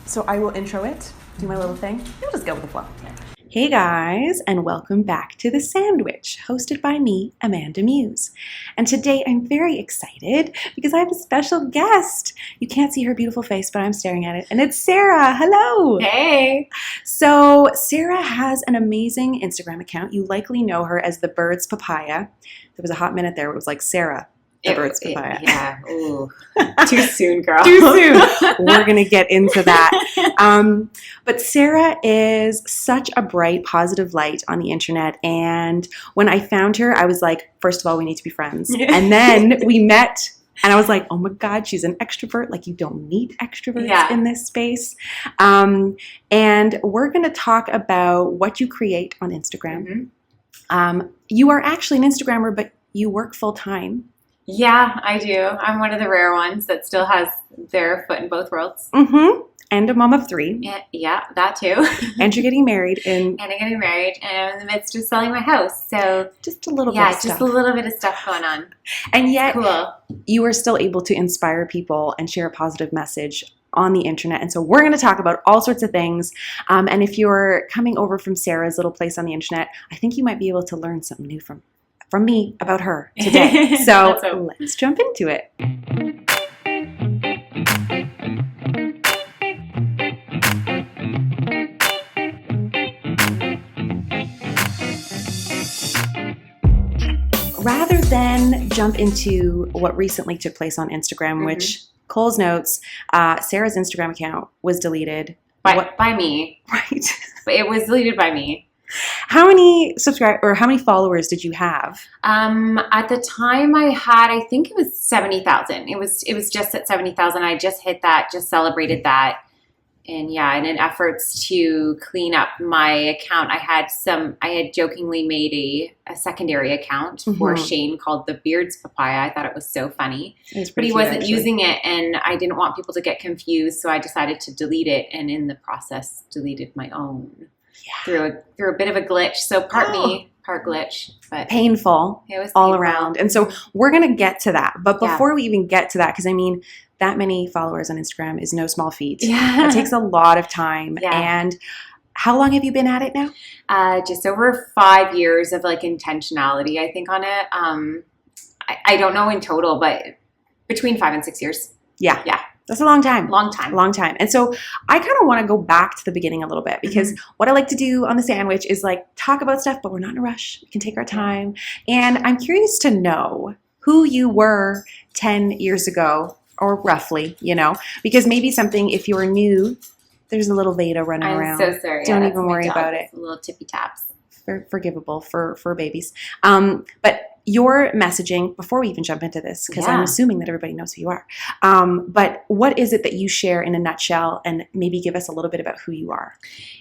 So I will intro it, do my little thing. We'll just go with the flow. Hey guys, and welcome back to The Sandwich, hosted by me, AmandaMuse. And today I'm very excited because I have a special guest. You can't see her beautiful face, but I'm staring at it. And it's Sara. Hello. Hey. So Sara has an amazing Instagram account. You likely know her as The Bird's Papaya. There was a hot minute there where it was like Sara. The Bird's Papaya. Yeah. Ooh. Too soon, girl. Too soon. We're going to get into that. But Sara is such a bright, positive light on the internet. And when I found her, I was like, first of all, we need to be friends. And then we met. And I was like, oh my God, she's an extrovert. Like, you don't need extroverts in this space. And we're going to talk about what you create on Instagram. Mm-hmm. You are actually an Instagrammer, but you work full time. Yeah, I do. I'm one of the rare ones that still has their foot in both worlds. Mm-hmm. And a mom of 3. Yeah, that too. And you're getting married. And I'm getting married, and I'm in the midst of selling my house. So just a little bit of stuff. Yeah, just a little bit of stuff going on. And yet, cool. You are still able to inspire people and share a positive message on the internet. And so we're going to talk about all sorts of things. And if you're coming over from Sara's little place on the internet, I think you might be able to learn something new from me about her today. So let's jump into it. Rather than jump into what recently took place on Instagram, which Cole's notes, Sara's Instagram account was deleted. By me. Right. It was deleted by me. How many how many followers did you have? At the time I had, I think it was 70,000. It was just at 70,000. I just hit that, just celebrated that. And yeah, in an efforts to clean up my account, I had jokingly made a secondary account for Shane called The Beard's Papaya. I thought it was so funny, but he wasn't using it, and I didn't want people to get confused. So I decided to delete it. And in the process, deleted my own. Yeah. Through a bit of a glitch. So part me, part glitch, but painful. It was all painful. Around. And so we're going to get to that. But before we even get to that, because I mean, that many followers on Instagram is no small feat. Yeah. It takes a lot of time. Yeah. And how long have you been at it now? Just over 5 years of like intentionality, I think, on it. I don't know in total, but between 5 and 6 years. Yeah. Yeah. That's a long time. Long time. Long time. And so I kind of want to go back to the beginning a little bit because what I like to do on The Sandwich is like talk about stuff, but we're not in a rush. We can take our time. And I'm curious to know who you were 10 years ago, or roughly, because maybe something, if you're new, there's a little Veda running around. I'm so sorry. Don't even worry about it. A little tippy taps. Forgivable for babies. But your messaging, before we even jump into this, because I'm assuming that everybody knows who you are, but what is it that you share in a nutshell, and maybe give us a little bit about who you are?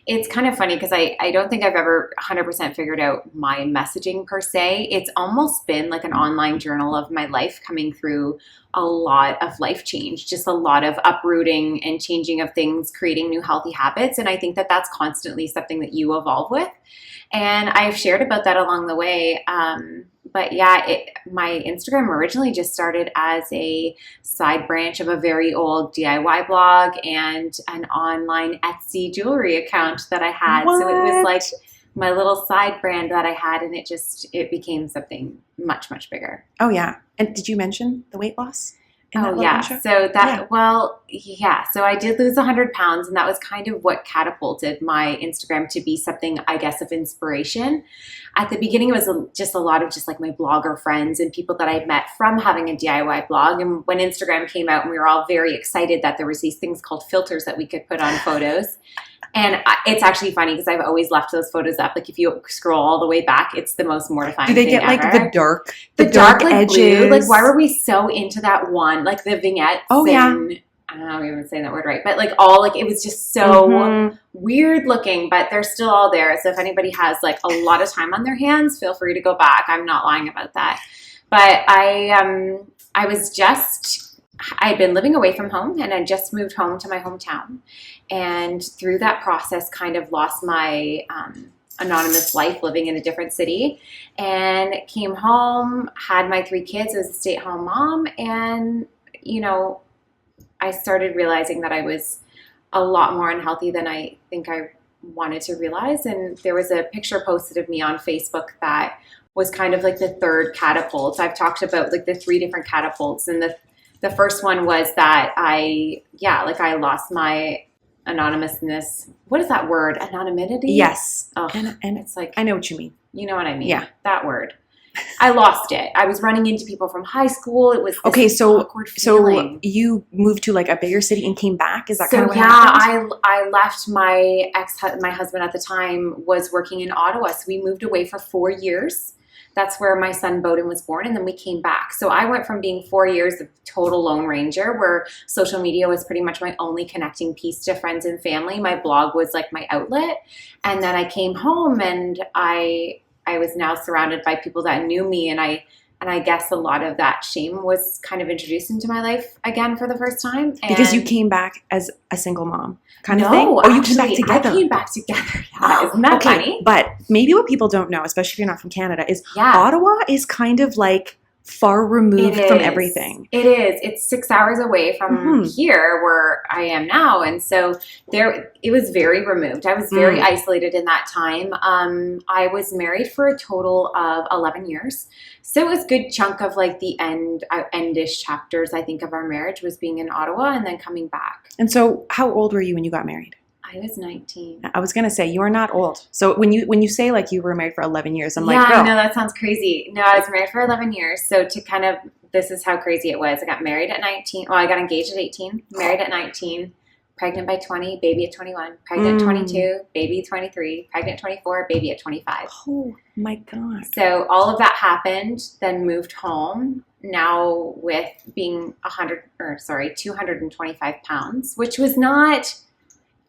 It's kind of funny because I don't think I've ever 100% figured out my messaging per se. It's almost been like an online journal of my life, coming through a lot of life change, just a lot of uprooting and changing of things, creating new healthy habits. And I think that that's constantly something that you evolve with. And I've shared about that along the way. But yeah, my Instagram originally just started as a side branch of a very old DIY blog and an online Etsy jewelry account that I had. What? So it was like my little side brand that I had, and it became something much, much bigger. Oh yeah. And did you mention the weight loss? Oh yeah. So so I did lose 100 pounds, and that was kind of what catapulted my Instagram to be something, I guess, of inspiration. At the beginning, it was just a lot of just like my blogger friends and people that I'd met from having a DIY blog. And when Instagram came out, and we were all very excited that there was these things called filters that we could put on photos. And it's actually funny because I've always left those photos up. Like if you scroll all the way back, it's the most mortifying thing ever. Do they get like the dark like, edges? Blue? Like why were we so into that one? Like the vignettes. Oh yeah. I don't know if I'm even saying that word right, but like it was just so weird looking, but they're still all there. So if anybody has like a lot of time on their hands, feel free to go back. I'm not lying about that. But I'd been living away from home, and I just moved home to my hometown. And through that process, kind of lost my anonymous life living in a different city, and came home, had my 3 kids as a stay-at-home mom. And, I started realizing that I was a lot more unhealthy than I think I wanted to realize. And there was a picture posted of me on Facebook that was kind of like the third catapult. I've talked about like the 3 different catapults, and the first one was that I lost my anonymousness. What is that word? Anonymity? Yes. Oh, and it's like, I know what you mean. You know what I mean? Yeah. That word. I lost it. I was running into people from high school. It was this awkward feeling. So you moved to like a bigger city and came back? Is that So kind of what happened? I left my husband at the time was working in Ottawa. So we moved away for 4 years. That's where my son Bowden was born, and then we came back. So I went from being 4 years of total Lone Ranger, where social media was pretty much my only connecting piece to friends and family. My blog was like my outlet. And then I came home, and I was now surrounded by people that knew me, and I guess a lot of that shame was kind of introduced into my life again for the first time. And Because you came back as a single mom kind of no, thing? Or you came back actually, together? I came back together. Yeah, isn't that funny? But maybe what people don't know, especially if you're not from Canada, is Yeah. Ottawa is kind of like far removed It from is. everything. It is. It's 6 hours away from here where I am now. And so it was very removed. I was very isolated in that time. I was married for a total of 11 years. So it was a good chunk of like the endish chapters, I think, of our marriage was being in Ottawa and then coming back. And so how old were you when you got married? I was 19. I was going to say, you are not old. So when you say like you were married for 11 years, I'm like, yeah, girl. no, that sounds crazy. No, I was married for 11 years. So to kind of, this is how crazy it was. I got married at 19. Well, I got engaged at 18, married at 19, pregnant by 20, baby at 21, pregnant at 22, baby at 23, pregnant at 24, baby at 25. Oh my God. So all of that happened, then moved home. Now with being 225 pounds, which was not...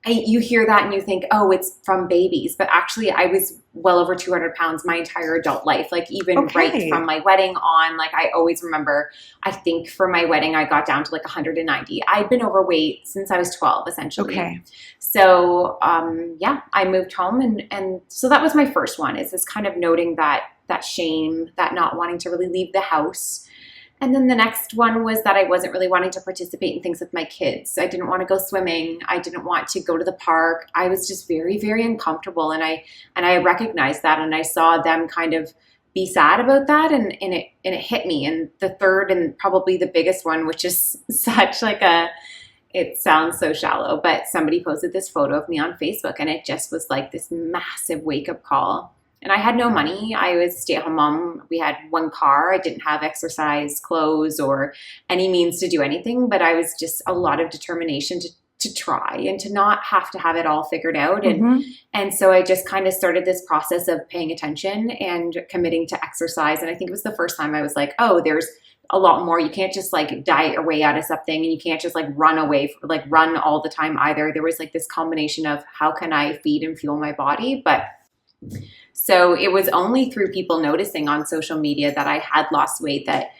you hear that and you think, oh, it's from babies. But actually, I was well over 200 pounds my entire adult life. Like even right from my wedding on, like I always remember, I think for my wedding, I got down to like 190. I'd been overweight since I was 12, essentially. Okay. So, I moved home. And so that was my first one, is this kind of noting that shame, that not wanting to really leave the house. And then the next one was that I wasn't really wanting to participate in things with my kids. I didn't want to go swimming. I didn't want to go to the park. I was just very, very uncomfortable. And I recognized that, and I saw them kind of be sad about that, and it hit me. And the third and probably the biggest one, which is such like it sounds so shallow, but somebody posted this photo of me on Facebook, and it just was like this massive wake-up call. And I had no money. I was a stay-at-home mom. We had one car. I didn't have exercise clothes or any means to do anything, but I was just a lot of determination to try and to not have to have it all figured out. And so I just kind of started this process of paying attention and committing to exercise. And I think it was the first time I was like, oh, there's a lot more. You can't just like diet your way out of something, and you can't just like run all the time either. There was like this combination of how can I feed and fuel my body? So it was only through people noticing on social media that I had lost weight that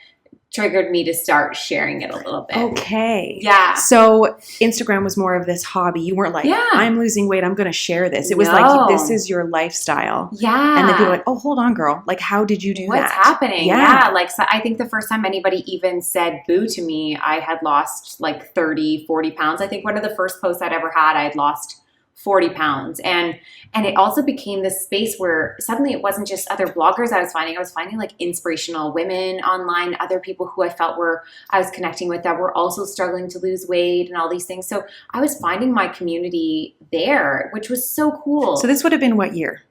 triggered me to start sharing it a little bit. Okay. Yeah. So Instagram was more of this hobby. You weren't like, I'm losing weight, I'm going to share this. It was like, this is your lifestyle. Yeah. And then people were like, oh, hold on, girl. Like, how did you do that? What's happening? Yeah. Like, so I think the first time anybody even said boo to me, I had lost like 30, 40 pounds. I think one of the first posts I'd ever had, I had lost 40 pounds. And it also became this space where suddenly it wasn't just other bloggers I was finding like inspirational women online, other people who I felt I was connecting with that were also struggling to lose weight and all these things. So I was finding my community there, which was so cool. So this would have been what year?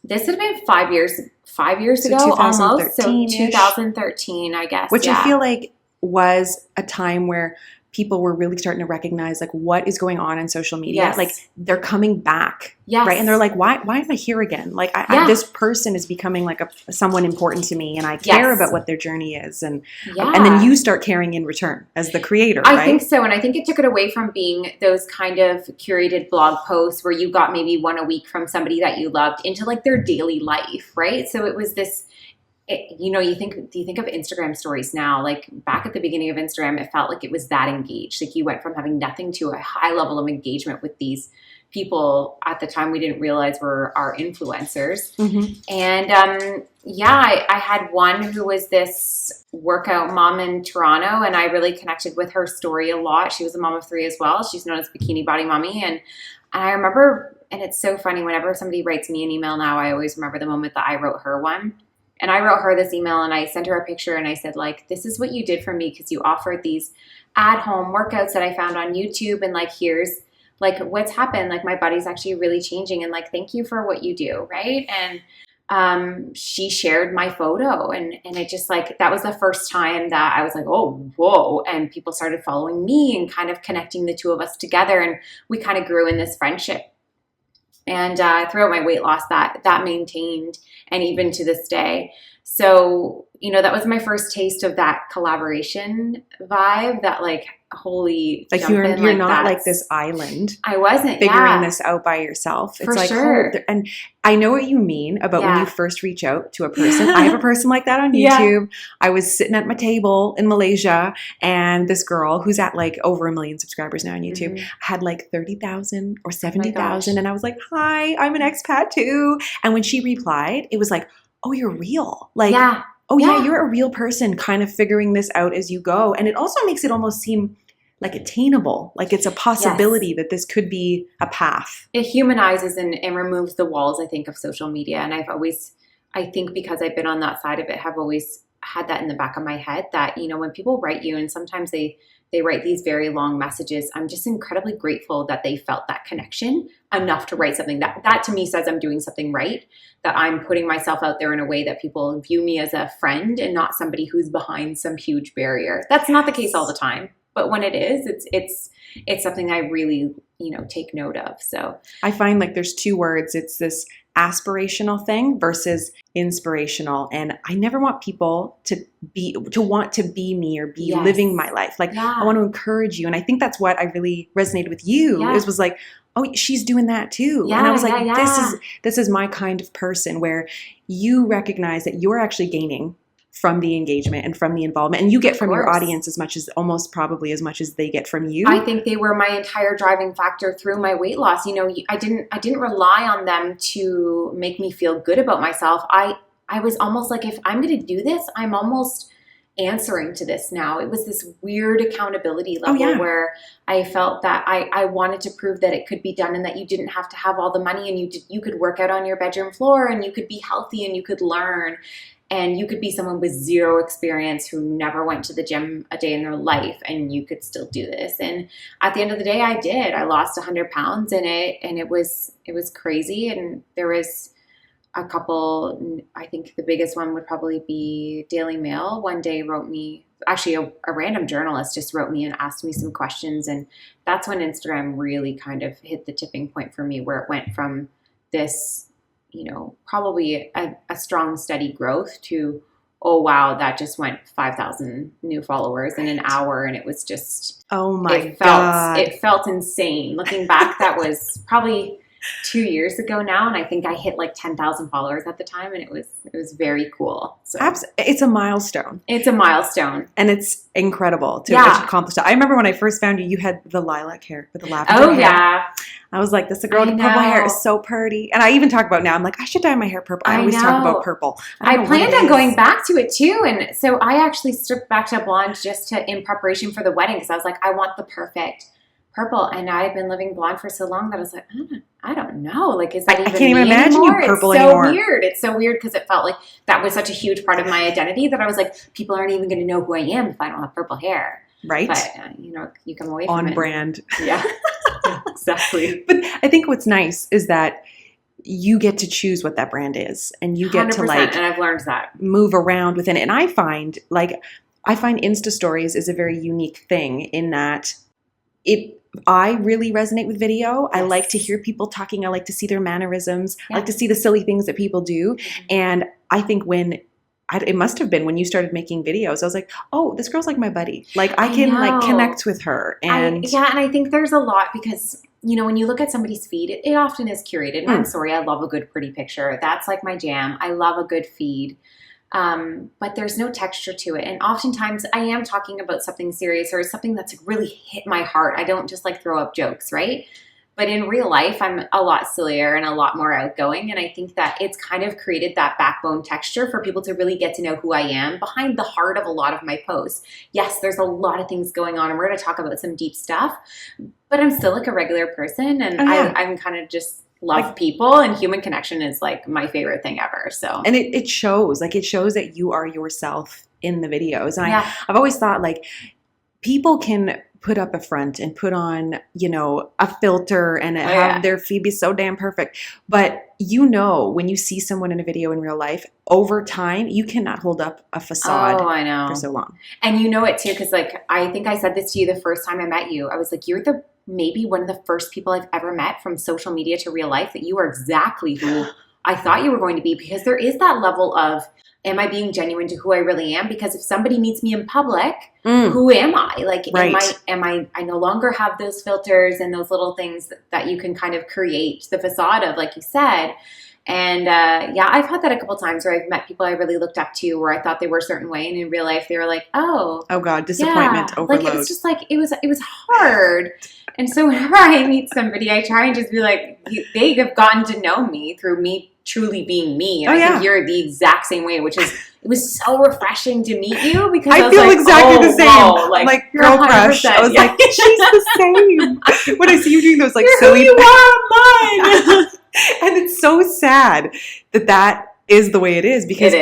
This would have been 5 years ago, almost. So 2013, I guess. Which I feel like was a time where people were really starting to recognize like what is going on in social media. Yes. Like they're coming back. Yes. Right. And they're like, why am I here again? Like this person is becoming like someone important to me, and I care about what their journey is. And then you start caring in return as the creator. I think so. And I think it took it away from being those kind of curated blog posts where you got maybe one a week from somebody that you loved into like their daily life. Right. So it was this, you think of Instagram stories now, like back at the beginning of Instagram, it felt like it was that engaged. Like you went from having nothing to a high level of engagement with these people at the time we didn't realize were our influencers. Mm-hmm. And I had one who was this workout mom in Toronto, and I really connected with her story a lot. She was a mom of 3 as well. She's known as Bikini Body Mommy. And I remember, and it's so funny, whenever somebody writes me an email now, I always remember the moment that I wrote her one. And I wrote her this email and I sent her a picture and I said, like, this is what you did for me because you offered these at-home workouts that I found on YouTube, and like, here's like what's happened. Like, my body's actually really changing, and like, thank you for what you do, right? And she shared my photo, and it just like, that was the first time that I was like, oh, whoa. And people started following me and kind of connecting the two of us together, and we kind of grew in this friendship. And throughout my weight loss, that maintained, and even to this day. So, you know, that was my first taste of that collaboration vibe, that like, holy, like you're not like this island. I wasn't figuring this out by yourself. It's for like, sure. And I know what you mean about when you first reach out to a person. I have a person like that on YouTube. I was sitting at my table in Malaysia, and this girl who's at like over 1 million subscribers now on YouTube had like 30,000 or 70,000. And I was like, hi, I'm an expat too. And when she replied, it was like, oh, you're real. Like, oh yeah, you're a real person kind of figuring this out as you go. And it also makes it almost seem like attainable, like it's a possibility that this could be a path. It humanizes and removes the walls, I think, of social media. And I think because I've been on that side of it, have always had that in the back of my head that, you know, when people write you and sometimes they write these very long messages, I'm just incredibly grateful that they felt that connection enough to write something that to me says I'm doing something right, that I'm putting myself out there in a way that people view me as a friend and not somebody who's behind some huge barrier. That's not the case all the time. But when it is, it's something I really, you know, take note of. So I find like there's 2 words. It's this aspirational thing versus inspirational. And I never want people to want to be me or be living my life. Like I want to encourage you. And I think that's what I really resonated with you. It was like, oh, she's doing that too. And I was like, this is my kind of person, where you recognize that you're actually gaining from the engagement and from the involvement, and you get from your audience as much as, almost probably as much as they get from you. I think they were my entire driving factor through my weight loss. You know, I didn't rely on them to make me feel good about myself. I was almost like, if I'm going to do this, I'm almost answering to this now. It was this weird accountability level where I felt that I wanted to prove that it could be done, and that you didn't have to have all the money, and you could work out on your bedroom floor, and you could be healthy, and you could learn. And you could be someone with 0 experience who never went to the gym a day in their life, and you could still do this. And at the end of the day, I did. I lost 100 pounds in it, and it was crazy. And there was a couple, I think the biggest one would probably be Daily Mail. One day wrote me, actually a random journalist just wrote me and asked me some questions. And that's when Instagram really kind of hit the tipping point for me, where it went from this, you know, probably a strong, steady growth to, oh, wow, that just went 5,000 new followers in an hour. And it was just, oh my God. It felt insane. Looking back, that was probably 2 years ago now. And I think I hit like 10,000 followers at the time. And it was very cool. So it's a milestone. It's a milestone. And it's incredible to accomplish that. I remember when I first found you, you had the lilac hair with the lavender hair. Yeah. I was like, this girl with purple hair is so pretty. And I even talk about now, I'm like, I should dye my hair purple. I always talk about purple. I planned on going back to it too. And so I actually stripped back to blonde just in preparation for the wedding, because I was like, I want the perfect purple. And I've been living blonde for so long that I was like, I don't know. Like, is that even I can't even imagine anymore? You purple it's so anymore. Weird. It's so weird because it felt like that was such a huge part of my identity that I was like, people aren't even going to know who I am if I don't have purple hair. Right. But, you know, you come away from it. On brand. Yeah. Exactly. But I think what's nice is that you get to choose what that brand is, and you get to like, and I've learned that, move around within it. And I find Insta stories is a very unique thing in that I really resonate with video. Yes. I like to hear people talking. I like to see their mannerisms. Yeah. I like to see the silly things that people do. Mm-hmm. And I think it must have been when you started making videos, I was like, oh, this girl's like my buddy. Like I can like connect with her. And and I think there's a lot because, you know, when you look at somebody's feed, it often is curated. And I'm sorry, I love a good, pretty picture. That's like my jam. I love a good feed. But there's no texture to it. And oftentimes I am talking about something serious or something that's really hit my heart. I don't just like throw up jokes, right? But in real life, I'm a lot sillier and a lot more outgoing. And I think that it's kind of created that backbone texture for people to really get to know who I am behind the heart of a lot of my posts. Yes, there's a lot of things going on, and we're going to talk about some deep stuff, but I'm still like a regular person, and I'm kind of just love people, and human connection is like my favorite thing ever. So, and it shows that you are yourself in the videos. And I've always thought like people can put up a front and put on, a filter and have their feed be so damn perfect. But when you see someone in a video in real life, over time, you cannot hold up a facade for so long. And you know it too, because like, I think I said this to you the first time I met you. I was like, you're maybe one of the first people I've ever met from social media to real life that you are exactly who I thought you were going to be, because there is that level of, am I being genuine to who I really am? Because if somebody meets me in public, who am I? Like, I no longer have those filters and those little things that you can kind of create the facade of, like you said. And I've had that a couple times where I've met people I really looked up to, where I thought they were a certain way, and in real life they were like, oh God, disappointment, overload. Like, it's just like it was hard. And so whenever I meet somebody, I try and just be like, they have gotten to know me through me truly being me. And I think you're the exact same way, which is, it was so refreshing to meet you, because I feel like, exactly the same. Whoa, like girl crush. I was like, she's the same. When I see you doing those like silly things. Mine. And it's so sad that is the way it is, because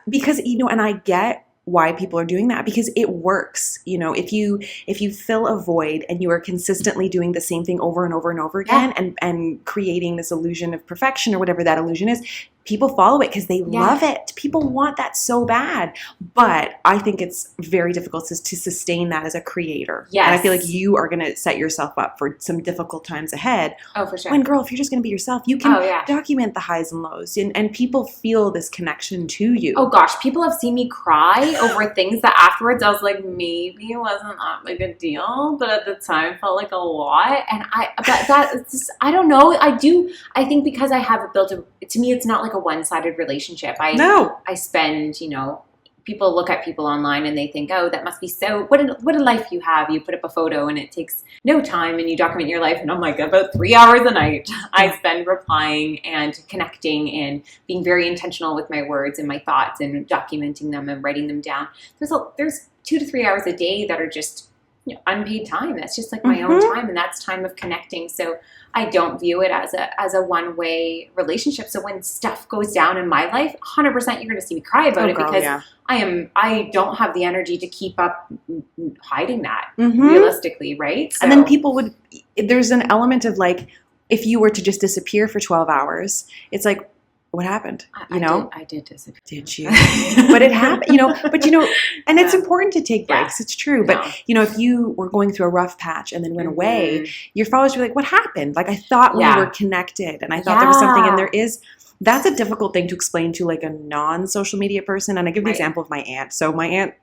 because and I get why people are doing that, because it works. If you fill a void and you are consistently doing the same thing over and over and over again, and creating this illusion of perfection or whatever that illusion is, people follow it because they love it. People want that so bad. But I think it's very difficult to sustain that as a creator. Yes. And I feel like you are going to set yourself up for some difficult times ahead. Oh, for sure. When, girl, if you're just going to be yourself, you can document the highs and lows, and people feel this connection to you. Oh gosh, people have seen me cry over things that afterwards I was like, maybe it wasn't that big a deal, but at the time it felt like a lot. And I don't know. I think because I have built to me, it's not like a one-sided relationship. I spend, people look at people online and they think, oh, that must be so, what a life you have. You put up a photo and it takes no time and you document your life. And I'm like, about 3 hours a night I spend replying and connecting and being very intentional with my words and my thoughts and documenting them and writing them down. There's 2 to 3 hours a day that are just unpaid time. That's just like my own time, and that's time of connecting. So I don't view it as a one-way relationship. So when stuff goes down in my life, 100% you're going to see me cry about it, because I don't have the energy to keep up hiding that realistically, right? So, and then there's an element of like, if you were to just disappear for 12 hours, it's like, what happened? I did disappear. Did you? But it happened, and it's important to take breaks. It's true. But, if you were going through a rough patch and then went away, your followers were like, what happened? Like, I thought we were connected, and I thought there was something, and that's a difficult thing to explain to like a non-social media person. And I give the example of my aunt. So my aunt,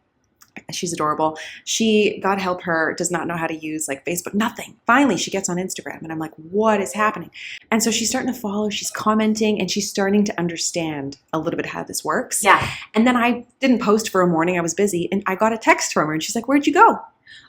she's adorable. She, God help her, does not know how to use like Facebook, nothing. Finally, she gets on Instagram, and I'm like, what is happening? And so she's starting to follow, she's commenting, and she's starting to understand a little bit how this works. Yeah. And then I didn't post for a morning. I was busy, and I got a text from her, and she's like, where'd you go?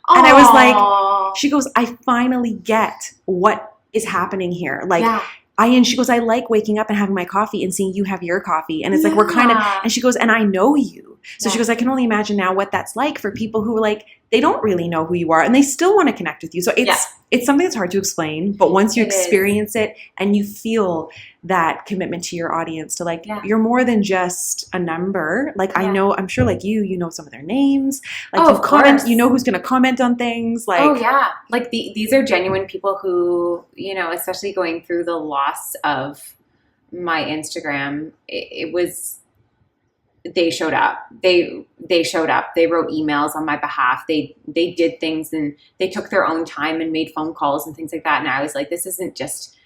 And I was like, she goes, I finally get what is happening here. Like, and she goes, I like waking up and having my coffee and seeing you have your coffee. And it's like, we're kind of, and she goes, and I know you. So she goes, I can only imagine now what that's like for people who are like, they don't really know who you are and they still want to connect with you. So it's something that's hard to explain, but once you experience it and you feel that commitment to your audience to like, you're more than just a number. Like I'm sure like you know some of their names, like you comment, you know who's going to comment on things. Like, like these are genuine people who, especially going through the loss of my Instagram, it was, they showed up. They showed up. They wrote emails on my behalf. They did things, and they took their own time and made phone calls and things like that. And I was like, this isn't just,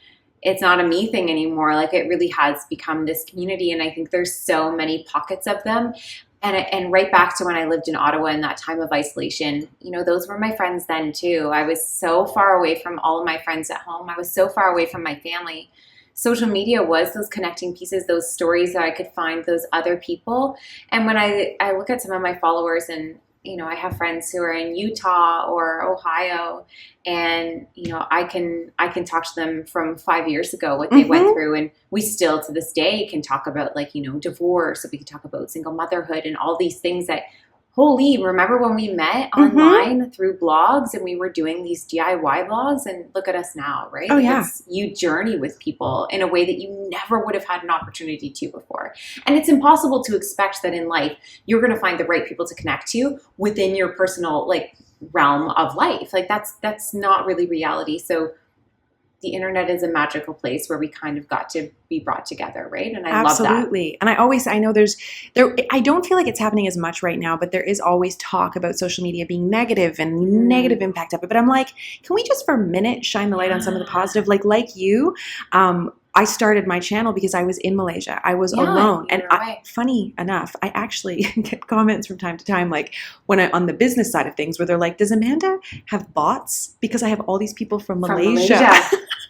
it's not a me thing anymore. Like, it really has become this community. And I think there's so many pockets of them. And right back to when I lived in Ottawa in that time of isolation, those were my friends then too. I was so far away from all of my friends at home. I was so far away from my family. Social media was those connecting pieces, those stories that I could find, those other people. And when I look at some of my followers and I have friends who are in Utah or Ohio, and I can talk to them from 5 years ago what they went through, and we still to this day can talk about like divorce, or we can talk about single motherhood and all these things that, holy, remember when we met online through blogs and we were doing these DIY blogs, and look at us now, right? Oh, yeah. You journey with people in a way that you never would have had an opportunity to before. And it's impossible to expect that in life you're going to find the right people to connect to within your personal like realm of life. Like that's not really reality. So the internet is a magical place where we kind of got to be brought together, right? And I love that. Absolutely. And I know I don't feel like it's happening as much right now, but there is always talk about social media being negative and negative impact of it. But I'm like, can we just for a minute shine the light on some of the positive? Like you, I started my channel because I was in Malaysia. I was alone. And funny enough, I actually get comments from time to time, like when on the business side of things, where they're like, does Amanda have bots? Because I have all these people from Malaysia.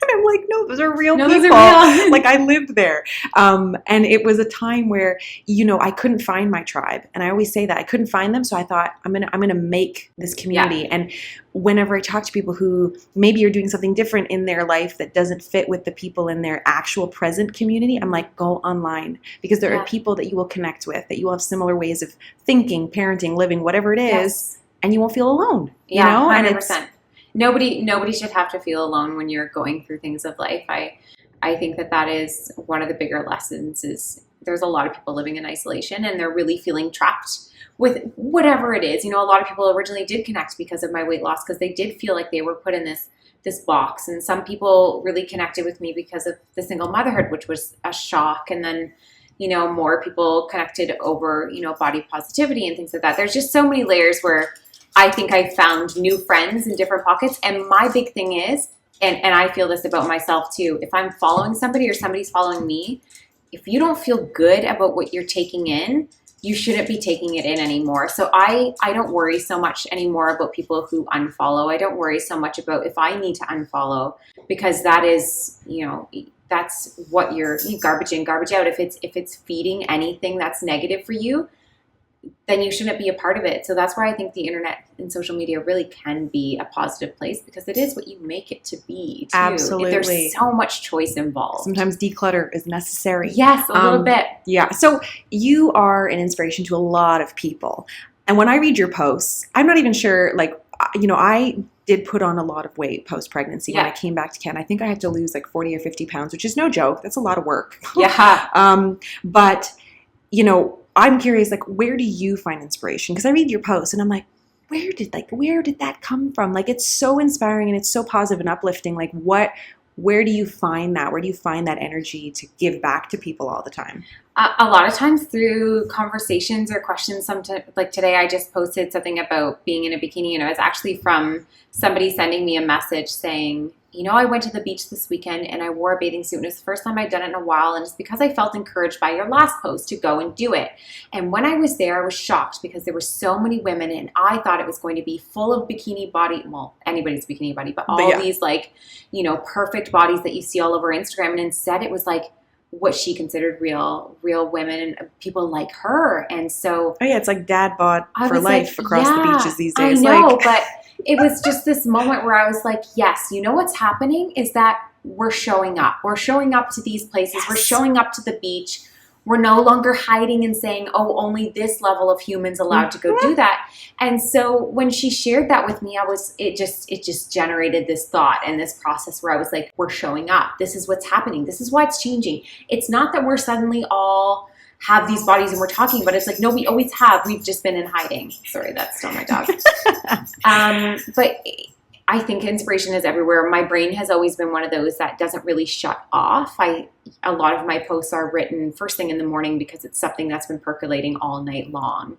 And I'm like, no, those are real people. Those are real. Like I lived there. And it was a time where, I couldn't find my tribe. And I always say that I couldn't find them. So I thought I'm going to make this community. Yeah. And whenever I talk to people who maybe are doing something different in their life that doesn't fit with the people in their actual present community, I'm like, go online, because there are people that you will connect with, that you will have similar ways of thinking, parenting, living, whatever it is, and you won't feel alone. Yeah, 100%. And it's, Nobody should have to feel alone when you're going through things of life. I think that is one of the bigger lessons is there's a lot of people living in isolation and they're really feeling trapped with whatever it is. A lot of people originally did connect because of my weight loss, because they did feel like they were put in this box. And some people really connected with me because of the single motherhood, which was a shock. And then, more people connected over, body positivity and things like that. There's just so many layers where I think I found new friends in different pockets. And my big thing is, and I feel this about myself too, if I'm following somebody or somebody's following me, if you don't feel good about what you're taking in, you shouldn't be taking it in anymore. So I don't worry so much anymore about people who unfollow. I don't worry so much about if I need to unfollow, because that is, that's what you're garbage in, garbage out. If it's feeding anything that's negative for you, then you shouldn't be a part of it. So that's where I think the internet and social media really can be a positive place, because it is what you make it to be, too. Absolutely. There's so much choice involved. Sometimes declutter is necessary. Yes, a little bit. Yeah. So you are an inspiration to a lot of people. And when I read your posts, I'm not even sure, I did put on a lot of weight post-pregnancy when I came back to Canada. I think I had to lose like 40 or 50 pounds, which is no joke. That's a lot of work. Yeah. But, I'm curious, where do you find inspiration? Because I read your posts and I'm like, where did that come from? Like, it's so inspiring and it's so positive and uplifting. Like, where do you find that? Where do you find that energy to give back to people all the time? A lot of times through conversations or questions. Sometimes, like today, I just posted something about being in a bikini, and it was actually from somebody sending me a message saying, I went to the beach this weekend and I wore a bathing suit, and it's the first time I'd done it in a while, and it's because I felt encouraged by your last post to go and do it. And when I was there, I was shocked because there were so many women, and I thought it was going to be full of bikini body, well, anybody's bikini body, but these perfect bodies that you see all over Instagram. And instead it was like what she considered real women and people like her. And so it's like dad bod for life across the beaches these days. I know, but it was just this moment where I was like, yes, what's happening is that we're showing up. We're showing up to these places. Yes. We're showing up to the beach. We're no longer hiding and saying, oh, only this level of humans allowed to go do that. And so when she shared that with me, it just generated this thought and this process where I was like, we're showing up. This is what's happening. This is why it's changing. It's not that we're suddenly all have these bodies and we're talking about it. It's like, no, we always have. We've just been in hiding. Sorry, that's still my dog. But I think inspiration is everywhere. My brain has always been one of those that doesn't really shut off. A lot of my posts are written first thing in the morning because it's something that's been percolating all night long.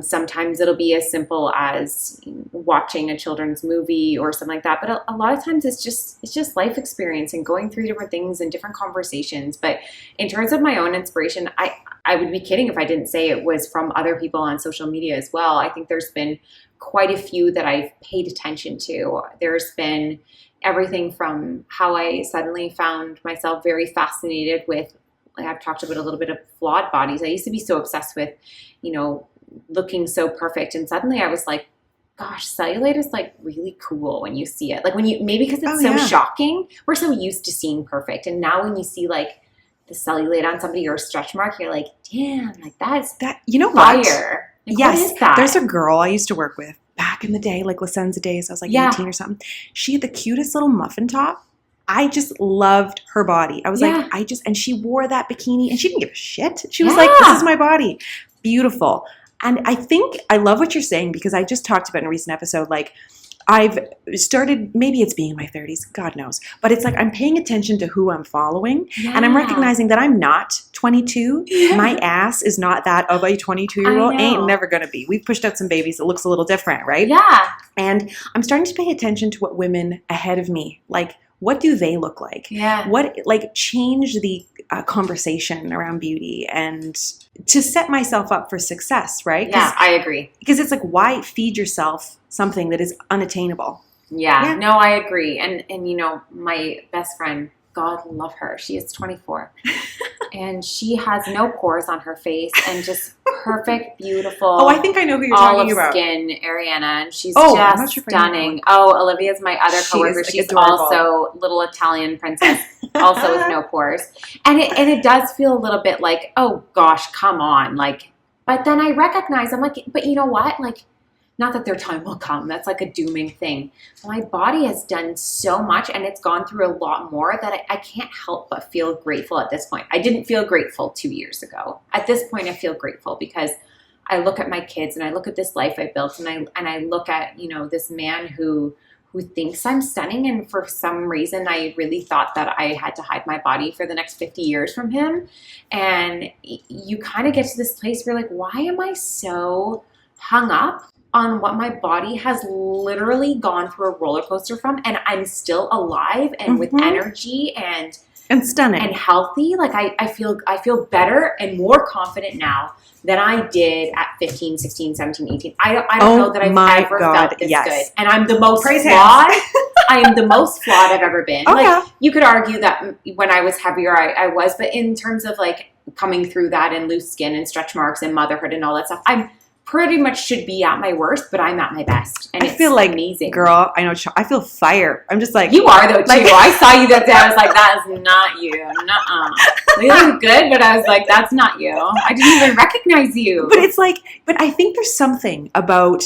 Sometimes it'll be as simple as watching a children's movie or something like that. But a lot of times it's just life experience and going through different things and different conversations. But in terms of my own inspiration, I would be kidding if I didn't say it was from other people on social media as well. I think there's been quite a few that I've paid attention to. There's been everything from how I suddenly found myself very fascinated with, like I've talked about a little bit of flawed bodies. I used to be so obsessed with, looking so perfect. And suddenly I was like, gosh, cellulite is like really cool when you see it. Like when you, maybe because it's shocking. We're so used to seeing perfect. And now when you see like the cellulite on somebody or a stretch mark, you're like, damn, like that's that, you know fire. What? Like, yes. What is that? There's a girl I used to work with back in the day, like Licenza days. I was like 18 or something. She had the cutest little muffin top. I just loved her body. I was like, and she wore that bikini and she didn't give a shit. She was like, this is my body. Beautiful. And I think I love what you're saying because I just talked about in a recent episode, like I've started, maybe it's being in my 30s, God knows, but it's like I'm paying attention to who I'm following and I'm recognizing that I'm not 22. My ass is not that of a 22-year-old. Ain't never going to be. We've pushed out some babies. It looks a little different, right? Yeah. And I'm starting to pay attention to what women ahead of me, like, what do they look like? Yeah. What, like, change the conversation around beauty and to set myself up for success, right? Yeah, I agree. Because it's like, why feed yourself something that is unattainable? Yeah, no, I agree. And you know, my best friend, God love her, she is 24. And she has no pores on her face and just perfect, beautiful. Oh, I think I know who you're talking about. Skin, Ariana, and she's just stunning. Oh, Olivia's my other coworker. She's also little Italian princess, also with no pores. And it does feel a little bit like, oh gosh, come on. Like, but then I recognize, I'm like, but you know what? Like, not that their time will come. That's like a dooming thing. My body has done so much and it's gone through a lot more that I can't help but feel grateful at this point. I didn't feel grateful 2 years ago. At this point, I feel grateful because I look at my kids and I look at this life I built and I look at, you know, this man who thinks I'm stunning. And for some reason, I really thought that I had to hide my body for the next 50 years from him. And you kind of get to this place where you're like, why am I so hung up on what my body has literally gone through a roller coaster from, and I'm still alive and with energy and stunning and healthy. Like I feel better and more confident now than I did at 15, 16, 17, 18. I don't know that I've ever felt this good. And I'm the most flawed. I am the most flawed I've ever been. Okay. Like you could argue that when I was heavier, I was, but in terms of like coming through that and loose skin and stretch marks and motherhood and all that stuff, I'm pretty much should be at my worst, but I'm at my best. And I feel like, amazing. Girl, I know, I feel fire. I'm just like... You are though, too. Like, I saw you that day. I was like, that is not you. Nuh-uh. You look good, but I was like, that's not you. I didn't even recognize you. But it's like, but I think there's something about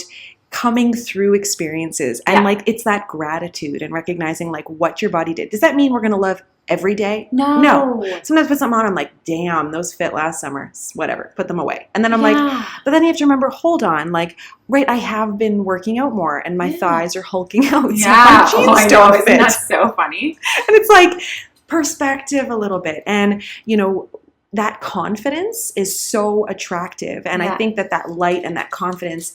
coming through experiences and like, it's that gratitude and recognizing like what your body did. Does that mean we're going to love every day? No. Sometimes I put something on, I'm like, damn, those fit last summer. Whatever, put them away. And then I'm like, but then you have to remember, hold on, like, right, I have been working out more and my thighs are hulking out. So my jeans don't fit. That's so funny. And it's like perspective a little bit. And, you know, that confidence is so attractive. And I think that light and that confidence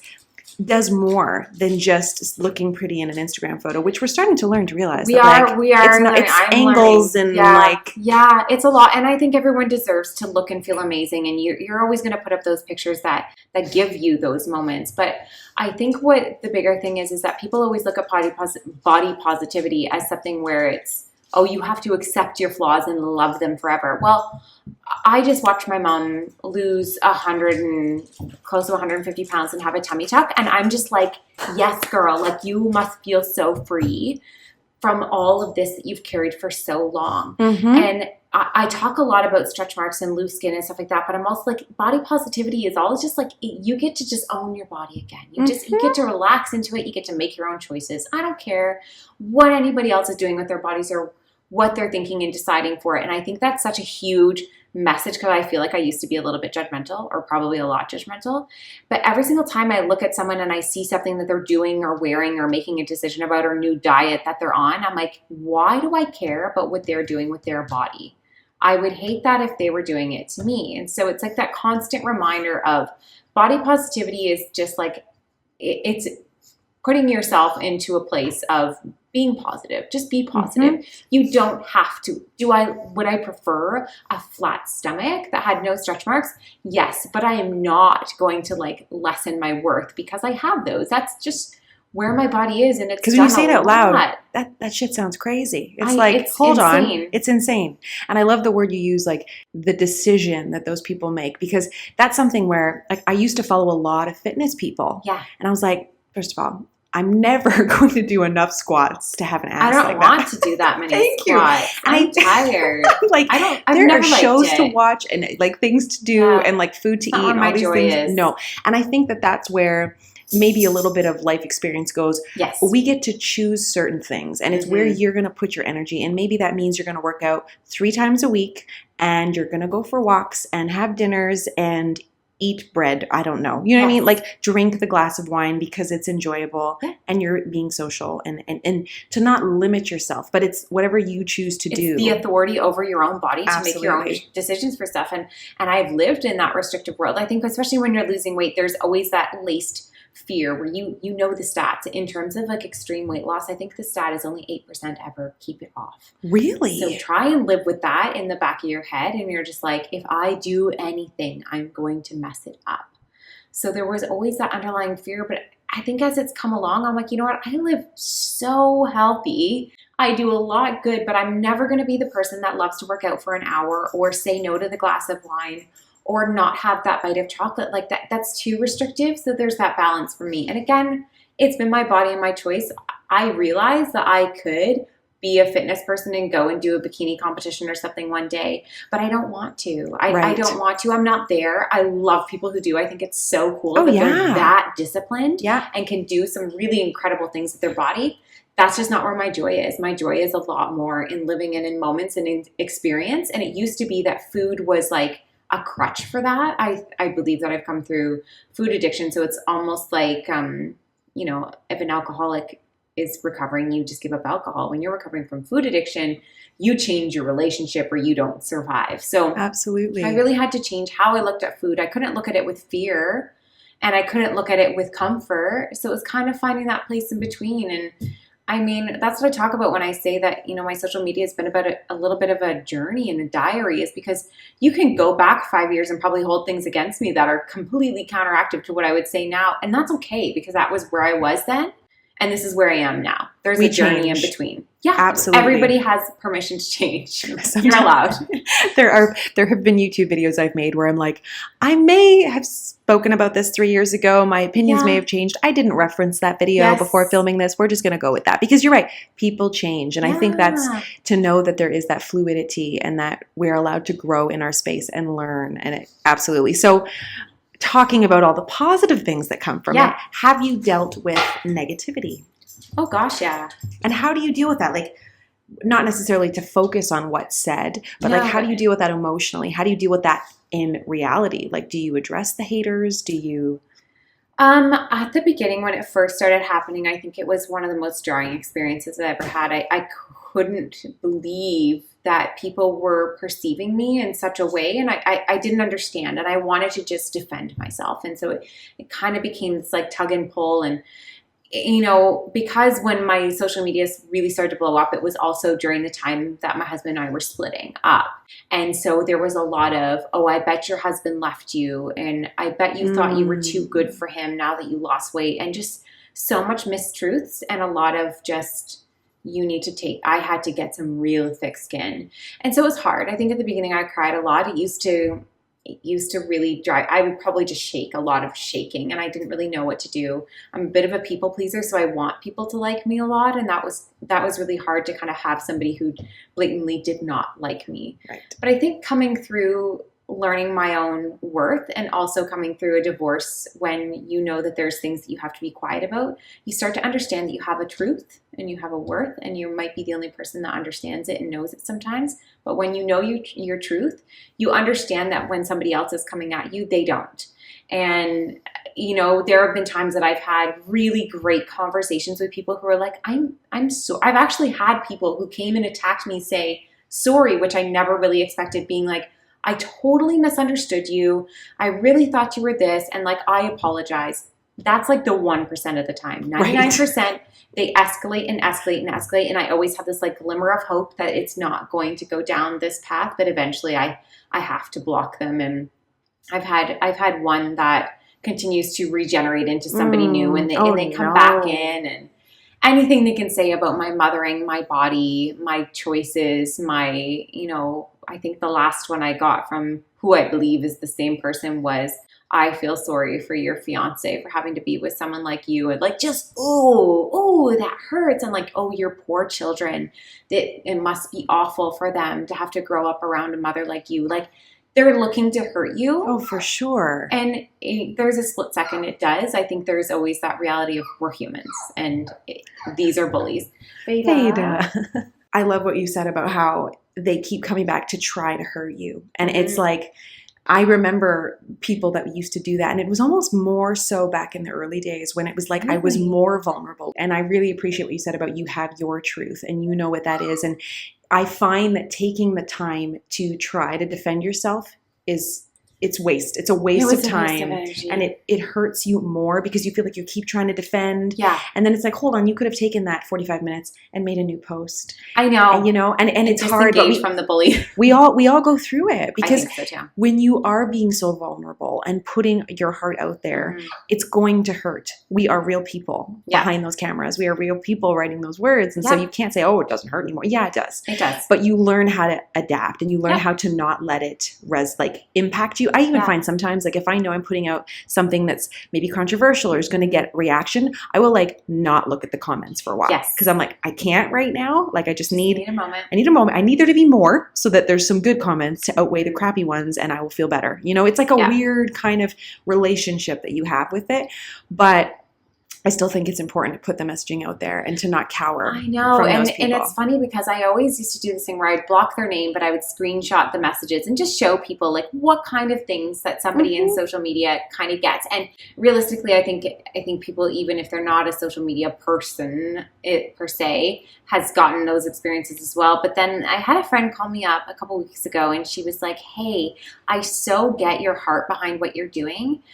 does more than just looking pretty in an Instagram photo, which we're starting to learn to realize. We are. It's angles and it's a lot. And I think everyone deserves to look and feel amazing. And you're always going to put up those pictures that give you those moments. But I think what the bigger thing is that people always look at body positivity as something where it's, oh, you have to accept your flaws and love them forever. Well, I just watched my mom lose 100 and close to 150 pounds and have a tummy tuck. And I'm just like, yes, girl, like you must feel so free from all of this that you've carried for so long. And I talk a lot about stretch marks and loose skin and stuff like that, but I'm also like, body positivity is all just like, you get to just own your body again. You get to relax into it. You get to make your own choices. I don't care what anybody else is doing with their bodies or what they're thinking and deciding for it. And I think that's such a huge message because I feel like I used to be a little bit judgmental or probably a lot judgmental. But every single time I look at someone and I see something that they're doing or wearing or making a decision about or new diet that they're on, I'm like, why do I care about what they're doing with their body? I would hate that if they were doing it to me. And so it's like that constant reminder of body positivity is just like, it's putting yourself into a place of being positive. Just be positive. You don't have to. Would I prefer a flat stomach that had no stretch marks? Yes, but I am not going to like lessen my worth because I have those. That's just where my body is, and it's because when you done say it a out loud, lot. that shit sounds crazy. It's It's hold insane. on, it's insane. And I love the word you use, like the decision that those people make, because that's something where, like, I used to follow a lot of fitness people, Yeah. and I was like, first of all, I'm never going to do enough squats to have an ass I don't like want that. to do that many Thank you. squats. I'm tired. Like, I've there never are liked shows to it. watch and like things to do Yeah. and like food to It's not eat where and my all these joy things. is. No. And I think that that's where maybe a little bit of life experience goes. Yes. We get to choose certain things, and it's where Mhm. you're going to put your energy. And maybe that means you're going to work out 3 times a week, and you're going to go for walks and have dinners and eat bread. I don't know. You know what I mean? Yes. Like, drink the glass of wine because it's enjoyable, Yeah. and you're being social, and to not limit yourself, but it's whatever you choose to do. It's the authority over your own body to make your own Absolutely. decisions for stuff. And I've lived in that restrictive world. I think especially when you're losing weight, there's always that laced fear where you know the stats in terms of like extreme weight loss. I think the stat is only 8% ever keep it off. Really? So try and live with that in the back of your head, and you're just like, if I do anything, I'm going to mess it up. So there was always that underlying fear, but I think as it's come along, I'm like, you know what? I live so healthy. I do a lot good, but I'm never going to be the person that loves to work out for an hour or say no to the glass of wine or not have that bite of chocolate. Like that's too restrictive. So there's that balance for me. And again, it's been my body and my choice. I realized that I could be a fitness person and go and do a bikini competition or something one day, but I don't want to. I Right. don't want to. I'm not there. I love people who do. I think it's so cool Oh, that yeah. they're that disciplined Yeah. and can do some really incredible things with their body. That's just not where my joy is. My joy is a lot more in living and in moments and in experience. And it used to be that food was like a crutch for that. I believe that I've come through food addiction. So it's almost like, if an alcoholic is recovering, you just give up alcohol. When you're recovering from food addiction, you change your relationship or you don't survive. So Absolutely. I really had to change how I looked at food. I couldn't look at it with fear and I couldn't look at it with comfort. So it was kind of finding that place in between. And I mean, that's what I talk about when I say that, my social media has been about a little bit of a journey and a diary, is because you can go back 5 years and probably hold things against me that are completely counteractive to what I would say now. And that's okay, because that was where I was then. And this is where I am now. There's a journey in between. Yeah, Absolutely. Everybody has permission to change. Sometimes- You're allowed. There have been YouTube videos I've made where I'm like, I may have spoken about this 3 years ago. My opinions may have changed. I didn't reference that video before filming this. We're just going to go with that, because you're right. People change. And I think that's to know that there is that fluidity and that we're allowed to grow in our space and learn. And it absolutely. So talking about all the positive things that come from it, have you dealt with negativity? Oh gosh, yeah. And how do you deal with that? Like, not necessarily to focus on what's said, but like, how do you deal with that emotionally? How do you deal with that in reality? Like, do you address the haters? Do you? At the beginning, when it first started happening, I think it was one of the most jarring experiences I ever had. I couldn't believe that people were perceiving me in such a way, and I didn't understand, and I wanted to just defend myself. And so it kind of became this like tug and pull. And because when my social media really started to blow up, it was also during the time that my husband and I were splitting up. And so there was a lot of, oh, I bet your husband left you. And I bet you thought you were too good for him now that you lost weight. And just so much mistruths and a lot of just, I had to get some real thick skin. And so it was hard. I think at the beginning I cried a lot. It used to really drive. I would probably just shake, a lot of shaking, and I didn't really know what to do. I'm a bit of a people pleaser, so I want people to like me a lot, and that was really hard to kind of have somebody who blatantly did not like me. Right. But I think coming through learning my own worth and also coming through a divorce, when you know that there's things that you have to be quiet about, you start to understand that you have a truth and you have a worth, and you might be the only person that understands it and knows it sometimes. But when you know your truth, you understand that when somebody else is coming at you, they don't. And there have been times that I've had really great conversations with people who are like, I've actually had people who came and attacked me say sorry, which I never really expected, being like, I totally misunderstood you. I really thought you were this. And like, I apologize. That's like the 1% of the time. 99%, they escalate and escalate and escalate. And I always have this like glimmer of hope that it's not going to go down this path, but eventually I have to block them. And I've had one that continues to regenerate into somebody new, and they come no. back in, and anything they can say about my mothering, my body, my choices, my, I think the last one I got from who I believe is the same person was, I feel sorry for your fiance for having to be with someone like you, and like, just, oh, that hurts. And like, oh, your poor children, that it must be awful for them to have to grow up around a mother like you. Like, they're looking to hurt you. Oh, for sure. And there's a split second it does. I think there's always that reality of we're humans, and these are bullies. Beta. I love what you said about how they keep coming back to try to hurt you. And it's like, I remember people that used to do that, and it was almost more so back in the early days when it was like I was more vulnerable. And I really appreciate what you said about you have your truth and you know what that is. And I find that taking the time to try to defend yourself it's waste. It's a waste of time, and it hurts you more because you feel like you keep trying to defend. Yeah. And then it's like, hold on, you could have taken that 45 minutes and made a new post. I know. And it's hard. But from the bully. we all go through it because I think so too. When you are being so vulnerable and putting your heart out there, it's going to hurt. We are real people behind those cameras. We are real people writing those words. And so you can't say, oh, it doesn't hurt anymore. Yeah, it does. It does. But you learn how to adapt, and you learn how to not let it impact you. I even find sometimes, like, if I know I'm putting out something that's maybe controversial or is going to get reaction, I will not look at the comments for a while. Yes. Because I'm like, I can't right now. Like, I just need a moment. I need a moment. I need there to be more so that there's some good comments to outweigh the crappy ones, and I will feel better. It's like a weird kind of relationship that you have with it. But I still think it's important to put the messaging out there and to not cower. I know. And it's funny because I always used to do this thing where I'd block their name, but I would screenshot the messages and just show people like what kind of things that somebody in social media kind of gets. And realistically, I think people, even if they're not a social media person per se, has gotten those experiences as well. But then I had a friend call me up a couple weeks ago, and she was like, hey, I so get your heart behind what you're doing,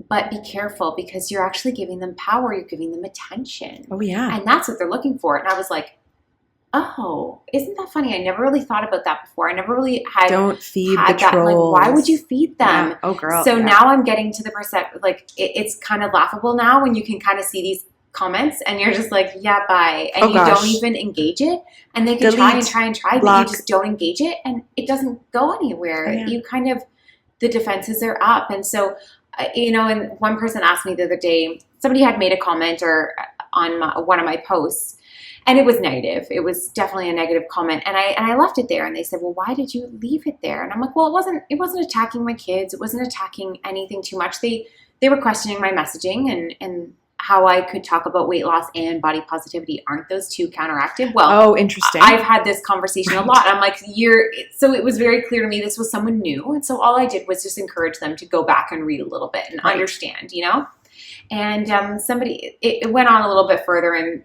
but be careful because you're actually giving them power. You're giving them attention. Oh, yeah. And that's what they're looking for. And I was like, oh, isn't that funny? I never really thought about that before. I never really had Don't feed had the that. trolls. Like, why would you feed them? Yeah. Oh, girl. So now I'm getting to the percent, like, it's kind of laughable now when you can kind of see these comments and you're just like, yeah, bye. And you don't even engage it. And they can try and try and try, but you just don't engage it. And it doesn't go anywhere. Oh, yeah. You kind of, the defenses are up. And so, and one person asked me the other day, somebody had made a comment on one of my posts, and it was negative. It was definitely a negative comment, and I left it there. And they said, "Well, why did you leave it there?" And I'm like, "Well, it wasn't attacking my kids. It wasn't attacking anything too much. They were questioning my messaging and how I could talk about weight loss and body positivity. Aren't those two counteractive?" Well, oh, interesting. I've had this conversation a lot. I'm like, so it was very clear to me this was someone new. And so all I did was just encourage them to go back and read a little bit and understand, And it went on a little bit further, and,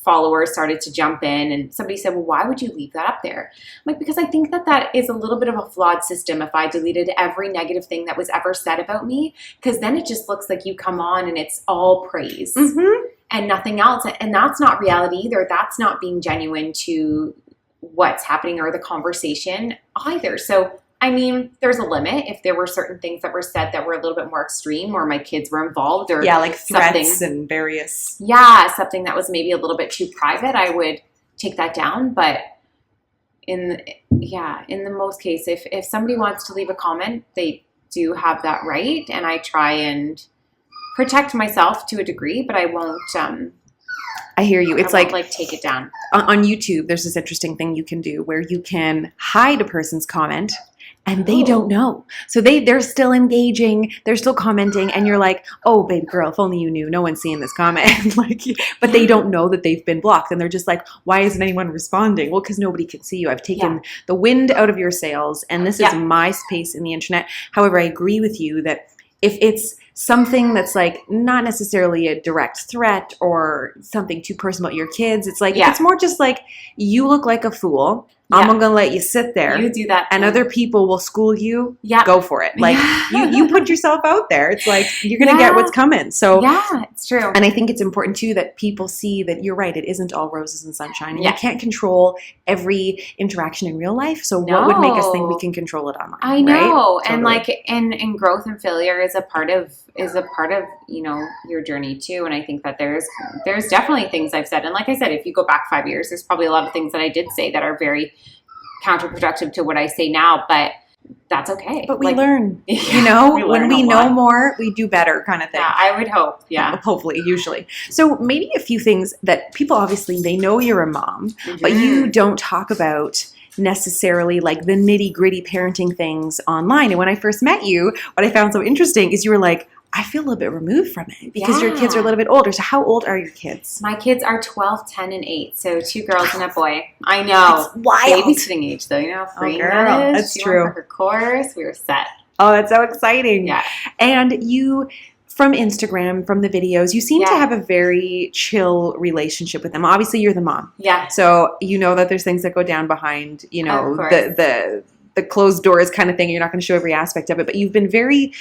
followers started to jump in, and somebody said, well, why would you leave that up there? I'm like, because I think that is a little bit of a flawed system if I deleted every negative thing that was ever said about me, because then it just looks like you come on and it's all praise and nothing else. And that's not reality either. That's not being genuine to what's happening or the conversation either. So I mean, there's a limit. If there were certain things that were said that were a little bit more extreme, or my kids were involved, or like threats and various. Yeah, something that was maybe a little bit too private, I would take that down. But in the most case, if somebody wants to leave a comment, they do have that right, and I try and protect myself to a degree, but I won't. I hear you. It's like take it down. On YouTube, there's this interesting thing you can do where you can hide a person's comment. And they don't know. So they're still engaging. They're still commenting. And you're like, oh, baby girl, if only you knew. No one's seeing this comment. But they don't know that they've been blocked. And they're just like, why isn't anyone responding? Well, because nobody can see you. I've taken the wind out of your sails. And this is my space in the internet. However, I agree with you that if it's something that's like not necessarily a direct threat or something too personal about your kids, it's like, if it's more just like, you look like a fool, I'm going to let you sit there. You do that. And other people will school you. Yeah. Go for it. Like you put yourself out there. It's like you're going to get what's coming. So yeah, it's true. And I think it's important too that people see that you're right. It isn't all roses and sunshine. And you can't control every interaction in real life. So what would make us think we can control it online? I know. Right? And like, and growth and failure is a part of, you know, your journey too. And I think that there's definitely things I've said. And like I said, if you go back 5 years, there's probably a lot of things that I did say that are very counterproductive to what I say now, but that's okay. But we learn, you know, when we know more, we do better kind of thing. Yeah, I would hope. Yeah. Hopefully, usually. So maybe a few things that people obviously, they know you're a mom, but you don't talk about necessarily like the nitty gritty parenting things online. And when I first met you, what I found so interesting is you were like, I feel a little bit removed from it because your kids are a little bit older. So how old are your kids? My kids are 12, 10, and 8. So 2 girls and a boy. I know. That's wild. Babysitting age, though. You know how freeing that is? That's true. For her course, we were set. Oh, that's so exciting. Yeah. And you, from Instagram, from the videos, you seem to have a very chill relationship with them. Obviously, you're the mom. Yeah. So you know that there's things that go down behind, you know, the closed doors kind of thing. You're not going to show every aspect of it, but you've been very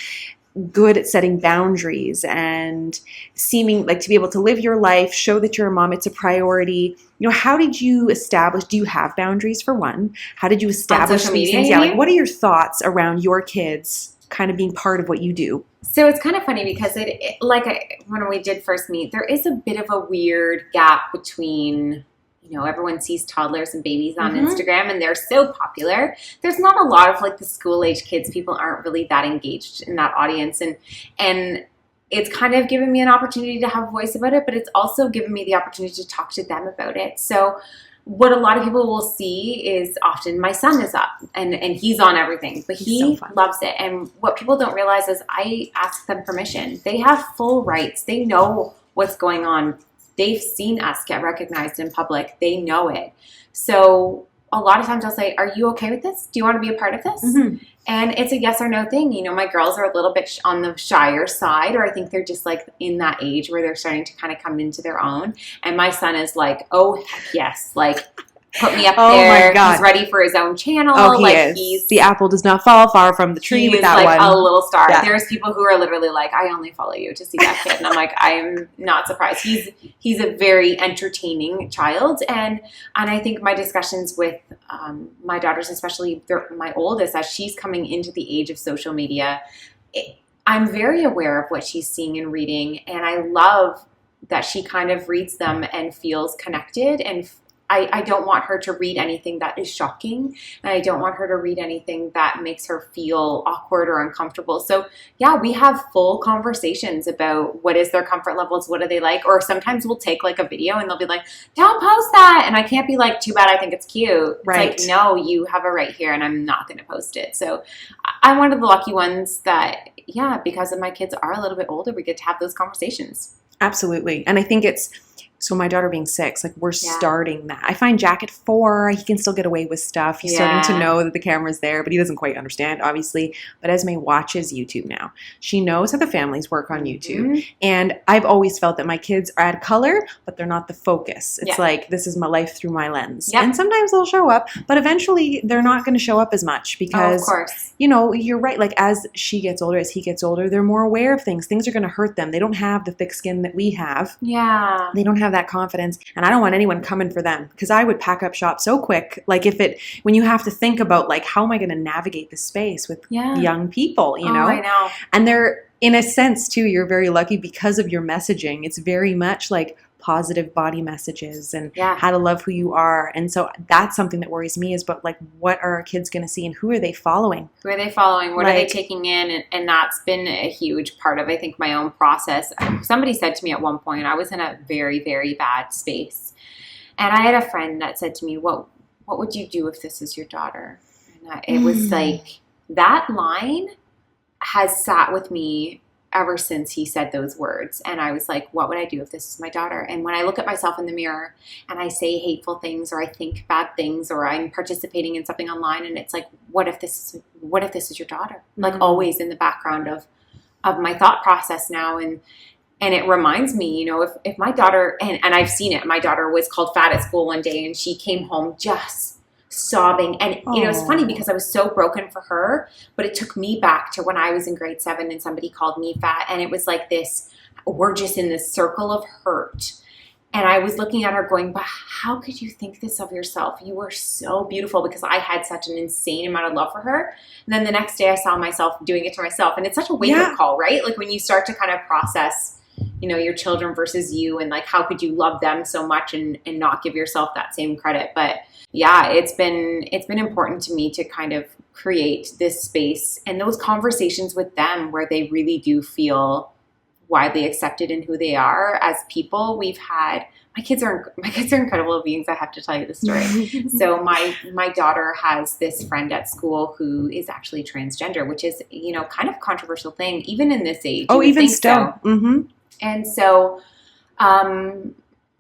good at setting boundaries and seeming like to be able to live your life, show that you're a mom, it's a priority. You know, how did you establish, do you have boundaries for one? How did you establish these things? Yeah, like what are your thoughts around your kids kind of being part of what you do? So it's kind of funny because when we did first meet, there is a bit of a weird gap between, you know, everyone sees toddlers and babies on Instagram and they're so popular. There's not a lot of like the school age kids. People aren't really that engaged in that audience. And it's kind of given me an opportunity to have a voice about it, but it's also given me the opportunity to talk to them about it. So what a lot of people will see is often my son is up and he's on everything, but he loves it. And what people don't realize is I ask them permission. They have full rights. They know what's going on. They've seen us get recognized in public. They know it. So a lot of times I'll say, are you okay with this? Do you want to be a part of this? And it's a yes or no thing. You know, my girls are a little bit on the shyer side, or I think they're just like in that age where they're starting to kind of come into their own. And my son is like, oh, heck yes. Like, put me up there. My God. He's ready for his own channel. Oh, he is. The apple does not fall far from the tree with that like one. A little star. Yeah. There's people who are literally like, I only follow you to see that kid. And I'm like, I'm not surprised. He's a very entertaining child. And I think my discussions with my daughters, especially my oldest, as she's coming into the age of social media, I'm very aware of what she's seeing and reading. And I love that she kind of reads them and feels connected, and I don't want her to read anything that is shocking, and I don't want her to read anything that makes her feel awkward or uncomfortable. So yeah, we have full conversations about what is their comfort levels, what do they like, or sometimes we'll take like a video and they'll be like, don't post that, and I can't be like, too bad, I think it's cute. Right. It's like, no, you have a right here and I'm not going to post it. So I'm one of the lucky ones that, yeah, because of my kids are a little bit older, we get to have those conversations. Absolutely. And I think it's, so my daughter being 6, like we're starting that. I find Jack at 4, he can still get away with stuff. He's starting to know that the camera's there, but he doesn't quite understand, obviously. But Esme watches YouTube now. She knows how the families work on YouTube. And I've always felt that my kids add color, but they're not the focus. It's like, this is my life through my lens. And sometimes they'll show up, but eventually they're not going to show up as much because, of course, you know, you're right. Like as she gets older, as he gets older, they're more aware of things. Things are going to hurt them. They don't have the thick skin that we have. Yeah. They don't have that confidence, and I don't want anyone coming for them because I would pack up shop so quick. Like when you have to think about like, how am I going to navigate this space with young people, you know? I know. And they're, in a sense too, you're very lucky because of your messaging. It's very much like positive body messages and how to love who you are. And so that's something that worries me is, but like, what are our kids going to see and who are they following? Who are they following? What are they taking in? And that's been a huge part of, I think, my own process. Somebody said to me at one point, I was in a very, very bad space. And I had a friend that said to me, what would you do if this is your daughter? And it was like, that line has sat with me ever since he said those words. And I was like, what would I do if this is my daughter? And when I look at myself in the mirror and I say hateful things or I think bad things or I'm participating in something online and it's like, what if this is your daughter? Like always in the background of my thought process now. And it reminds me, you know, if my daughter, and I've seen it, my daughter was called fat at school one day and she came home just sobbing. And Oh. it was funny because I was so broken for her, but it took me back to when I was in grade 7 and somebody called me fat. And it was like this, we're just in this circle of hurt. And I was looking at her going, but how could you think this of yourself? You were so beautiful, because I had such an insane amount of love for her. And then the next day I saw myself doing it to myself. And it's such a wake-up call, right? Like when you start to kind of process, you know, your children versus you, and like how could you love them so much and not give yourself that same credit. But yeah, it's been important to me to kind of create this space and those conversations with them where they really do feel widely accepted in who they are as people. We've had, my kids are incredible beings. I have to tell you the story. So my daughter has this friend at school who is actually transgender, which is, you know, kind of controversial thing, even in this age. Oh, even still. So. Mm-hmm. And so,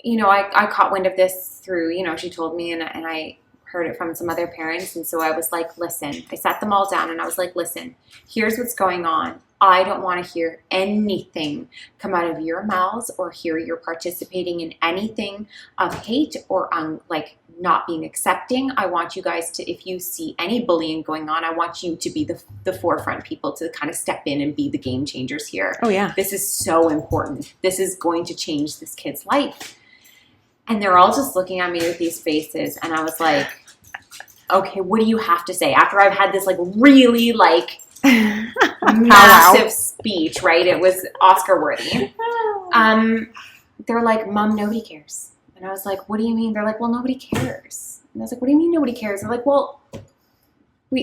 you know, I caught wind of this through, you know, she told me, and I heard it from some other parents. And so I was like, listen, I sat them all down and I was like, listen, here's what's going on. I don't want to hear anything come out of your mouths or hear you're participating in anything of hate or like not being accepting. I want you guys to, if you see any bullying going on, I want you to be the forefront people to kind of step in and be the game changers here. Oh yeah. This is so important. This is going to change this kid's life. And they're all just looking at me with these faces. And I was like, okay, what do you have to say? After I've had this like really like massive speech, right? It was Oscar worthy. They're like, Mom, nobody cares. And I was like, what do you mean? They're like, well, nobody cares. And I was like, what do you mean nobody cares? They're like, well,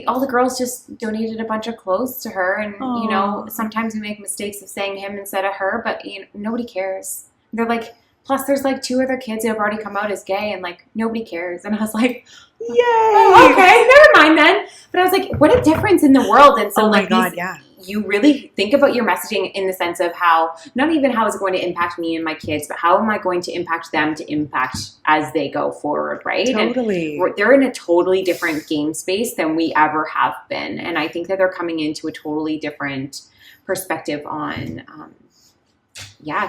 all the girls just donated a bunch of clothes to her. And, you know, sometimes we make mistakes of saying him instead of her, but you know, nobody cares. They're like, plus there's like 2 other kids who have already come out as gay and like, nobody cares. And I was like, yay. Oh, okay, never mind then. But I was like, what a difference in the world. And so like, you really think about your messaging in the sense of how, not even how is it going to impact me and my kids, but how am I going to impact them to impact as they go forward, right? Totally. And they're in a totally different game space than we ever have been. And I think that they're coming into a totally different perspective on,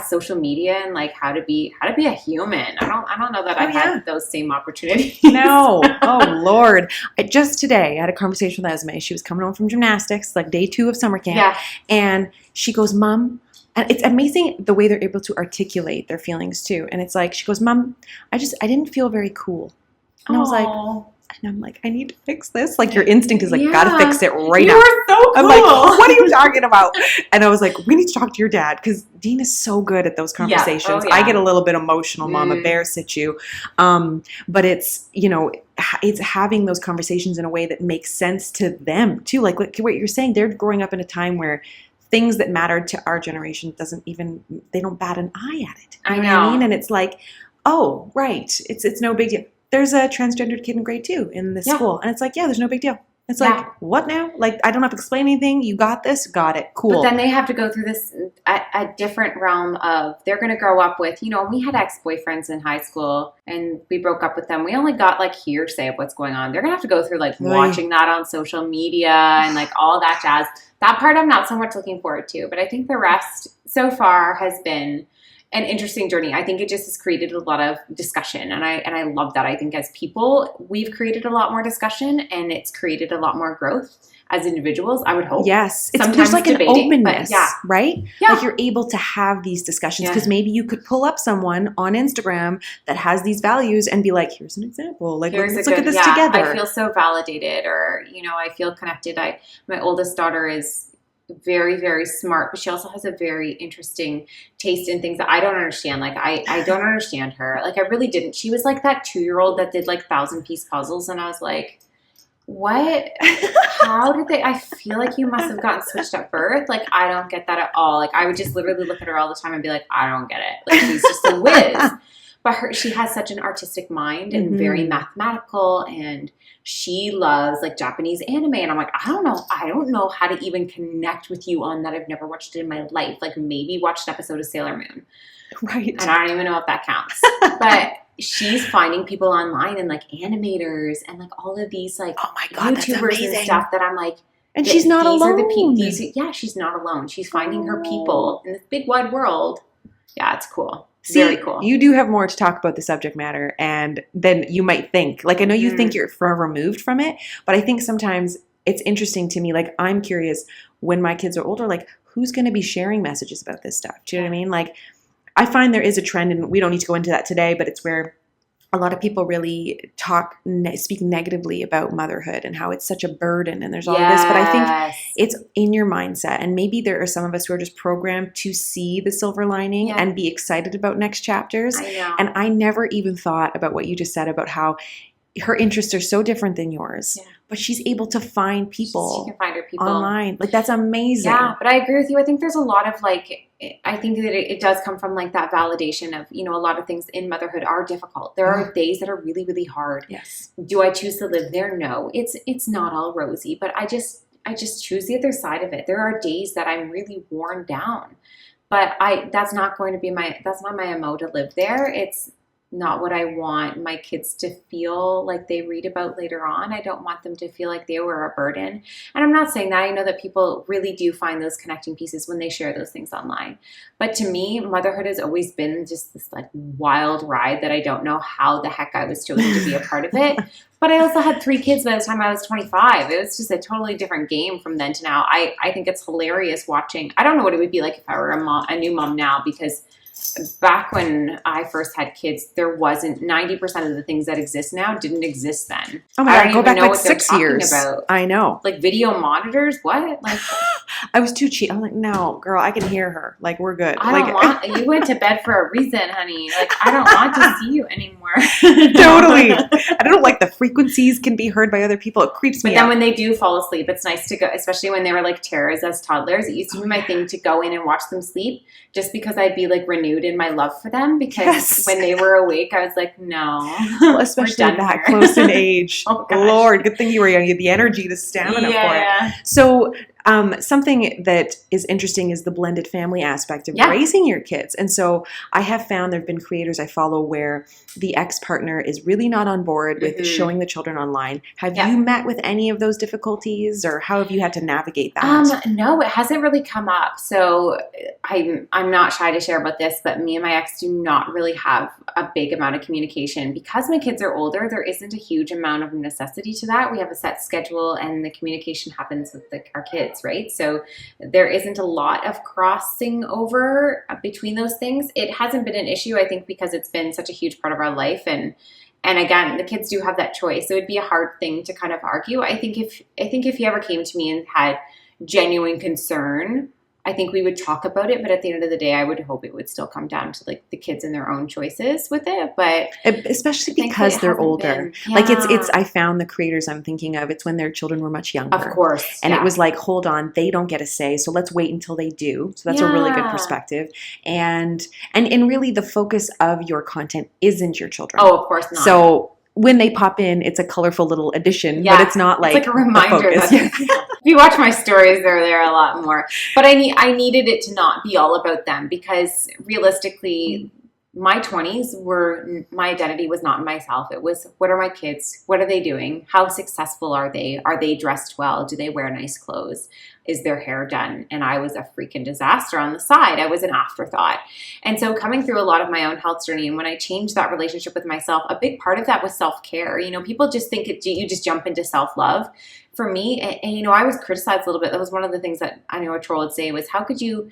social media and like how to be a human. I don't know that I had those same opportunities. No. Oh Lord. Just today I had a conversation with Esme. She was coming home from gymnastics, like day 2 of summer camp. Yeah. And she goes, Mom, and it's amazing the way they're able to articulate their feelings too. And it's like, she goes, Mom, I didn't feel very cool. And I was like, and I'm like, I need to fix this. Like your instinct is like, gotta fix it right now. You are so cool. I'm like, what are you talking about? And I was like, we need to talk to your dad, because Dean is so good at those conversations. I get a little bit emotional, Mama Bear sit you. But it's, you know, it's having those conversations in a way that makes sense to them too. Like what you're saying, they're growing up in a time where things that mattered to our generation they don't bat an eye at it. You know what I mean? And it's like, oh, right. It's no big deal. There's a transgendered kid in grade 2 in this school. And it's like, there's no big deal. It's like, what now? Like, I don't have to explain anything. You got this. Got it. Cool. But then they have to go through this, a different realm of, they're going to grow up with, you know, we had ex-boyfriends in high school and we broke up with them. We only got like hearsay of what's going on. They're going to have to go through like watching that on social media and like all that jazz. That part I'm not so much looking forward to. But I think the rest so far has been an interesting journey. I think it just has created a lot of discussion, and I love that. I think as people, we've created a lot more discussion, and it's created a lot more growth as individuals, I would hope. Yes. Sometimes there's like debating, an openness, right? Yeah. Like you're able to have these discussions because maybe you could pull up someone on Instagram that has these values and be like, here's an example. Like, let's look at this together. I feel so validated, or, you know, I feel connected. My oldest daughter is very, very smart, but she also has a very interesting taste in things that I don't understand. Like I don't understand her. Like I really didn't. She was like that 2-year-old that did like 1,000-piece puzzles. And I was like, what? How did they? I feel like you must have gotten switched at birth. Like I don't get that at all. Like I would just literally look at her all the time and be like, I don't get it. Like she's just a whiz. But she has such an artistic mind and very mathematical, and she loves like Japanese anime. And I'm like, I don't know how to even connect with you on that. I've never watched it in my life. Like maybe watched an episode of Sailor Moon. Right. And I don't even know if that counts. But she's finding people online and like animators and like all of these like YouTubers and stuff that I'm like, and she's not alone. She's not alone. She's finding her people in this big wide world. Yeah, it's cool. See, very cool. You do have more to talk about the subject matter and than you might think. Like, I know you think you're far removed from it, but I think sometimes it's interesting to me. Like, I'm curious when my kids are older, like, who's going to be sharing messages about this stuff? Do you know what I mean? Like, I find there is a trend, and we don't need to go into that today, but it's where a lot of people really speak negatively about motherhood and how it's such a burden and there's all this. But I think it's in your mindset. And maybe there are some of us who are just programmed to see the silver lining and be excited about next chapters. I know. And I never even thought about what you just said about how her interests are so different than yours, but she's able to find people, she can find her people online. Like, that's amazing. Yeah, but I agree with you. I think there's a lot of like, I think that it does come from like that validation of, you know, a lot of things in motherhood are difficult. There are days that are really, really hard. Yes. Do I choose to live there? No, it's not all rosy, but I just choose the other side of it. There are days that I'm really worn down, but that's not going to be that's not my MO to live there. It's not what I want my kids to feel like they read about later on. I don't want them to feel like they were a burden. And I'm not saying that. I know that people really do find those connecting pieces when they share those things online. But to me, motherhood has always been just this like wild ride that I don't know how the heck I was chosen to be a part of it. But I also had 3 kids by the time I was 25. It was just a totally different game from then to now. I think it's hilarious watching. I don't know what it would be like if I were a new mom now, because back when I first had kids, there wasn't 90% of the things that exist now didn't exist then. Oh my God, go back like 6 years. About. I know. Like video monitors? What? Like, I was too cheap. I'm like, no, girl, I can hear her. Like, we're good. You went to bed for a reason, honey. Like, I don't want to see you anymore. Totally. I don't like the frequencies can be heard by other people. It creeps me out. But then when they do fall asleep, it's nice to go, especially when they were like terrors as toddlers. It used to be my thing to go in and watch them sleep just because I'd be like renewed in my love for them, because when they were awake, I was like, no. Well, especially that close in age. Oh, Lord, good thing you were young. You had the energy, the stamina for it. So something that is interesting is the blended family aspect of raising your kids. And so I have found there have been creators I follow where the ex-partner is really not on board with showing the children online. Have you met with any of those difficulties, or how have you had to navigate that? No, it hasn't really come up. So I'm not shy to share about this, but me and my ex do not really have a big amount of communication. Because my kids are older, there isn't a huge amount of necessity to that. We have a set schedule and the communication happens with our kids, right? So there isn't a lot of crossing over between those things. It hasn't been an issue, I think, because it's been such a huge part of our life. And again, the kids do have that choice. So it'd be a hard thing to kind of argue. I think if he ever came to me and had genuine concern, I think we would talk about it, but at the end of the day, I would hope it would still come down to like the kids and their own choices with it. But especially because they're older, like it's. I found the creators I'm thinking of. It's when their children were much younger, of course, and it was like, hold on, they don't get a say, so let's wait until they do. So that's a really good perspective, and really the focus of your content isn't your children. Oh, of course not. So when they pop in, it's a colorful little addition, but it's not like a reminder. If you watch my stories, they're there a lot more. But I needed it to not be all about them, because realistically, my 20s were, my identity was not in myself. It was, what are my kids? What are they doing? How successful are they? Are they dressed well? Do they wear nice clothes? Is their hair done? And I was a freaking disaster on the side. I was an afterthought. And so coming through a lot of my own health journey, and when I changed that relationship with myself, a big part of that was self-care. You know, people just think you just jump into self-love. For me, and you know, I was criticized a little bit. That was one of the things that I know a troll would say was, how could you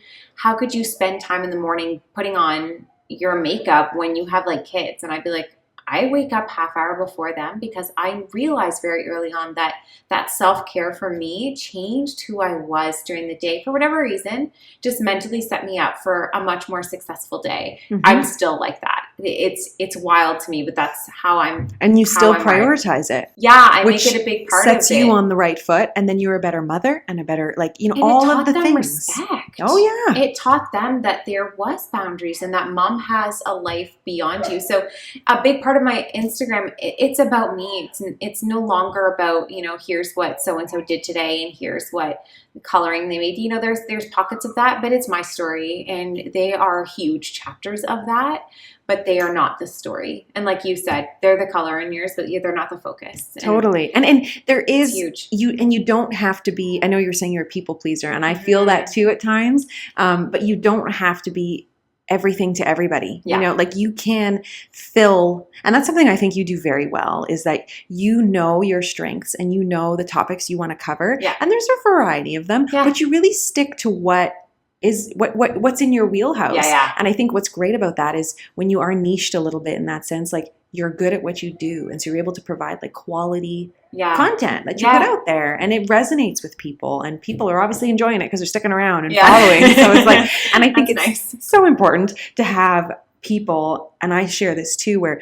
spend time in the morning putting on your makeup when you have like kids? And I'd be like, I wake up half hour before them, because I realized very early on that self-care for me changed who I was during the day for whatever reason, just mentally set me up for a much more successful day. Mm-hmm. I'm still like that. It's wild to me, but that's how I'm. And you still prioritize it. Yeah, I make it a big part of it. Sets you on the right foot, and then you're a better mother and a better, like, you know, and all of the things. Respect. Oh yeah. It taught them that there was boundaries and that mom has a life beyond you. So a big part of my Instagram, it's about me. It's no longer about, you know, here's what so-and-so did today and here's what coloring they made. You know, there's pockets of that, but it's my story, and they are huge chapters of that, but they are not the story. And like you said, they're the color in yours, but they're not the focus. Totally. And there is huge. You don't have to be, I know you're saying you're a people pleaser, and I feel that too at times, but you don't have to be everything to everybody. Yeah. You know, like you can fill, and that's something I think you do very well, is that you know your strengths and you know the topics you want to cover. Yeah. And there's a variety of them, Yeah. but you really stick to what's in your wheelhouse. Yeah. And I think what's great about that is when you are niched a little bit in that sense, like you're good at what you do. And so you're able to provide like quality content that you put out there, and it resonates with people, and people are obviously enjoying it because they're sticking around and following. So it's like, and I think it's so important to have people, and I share this too, where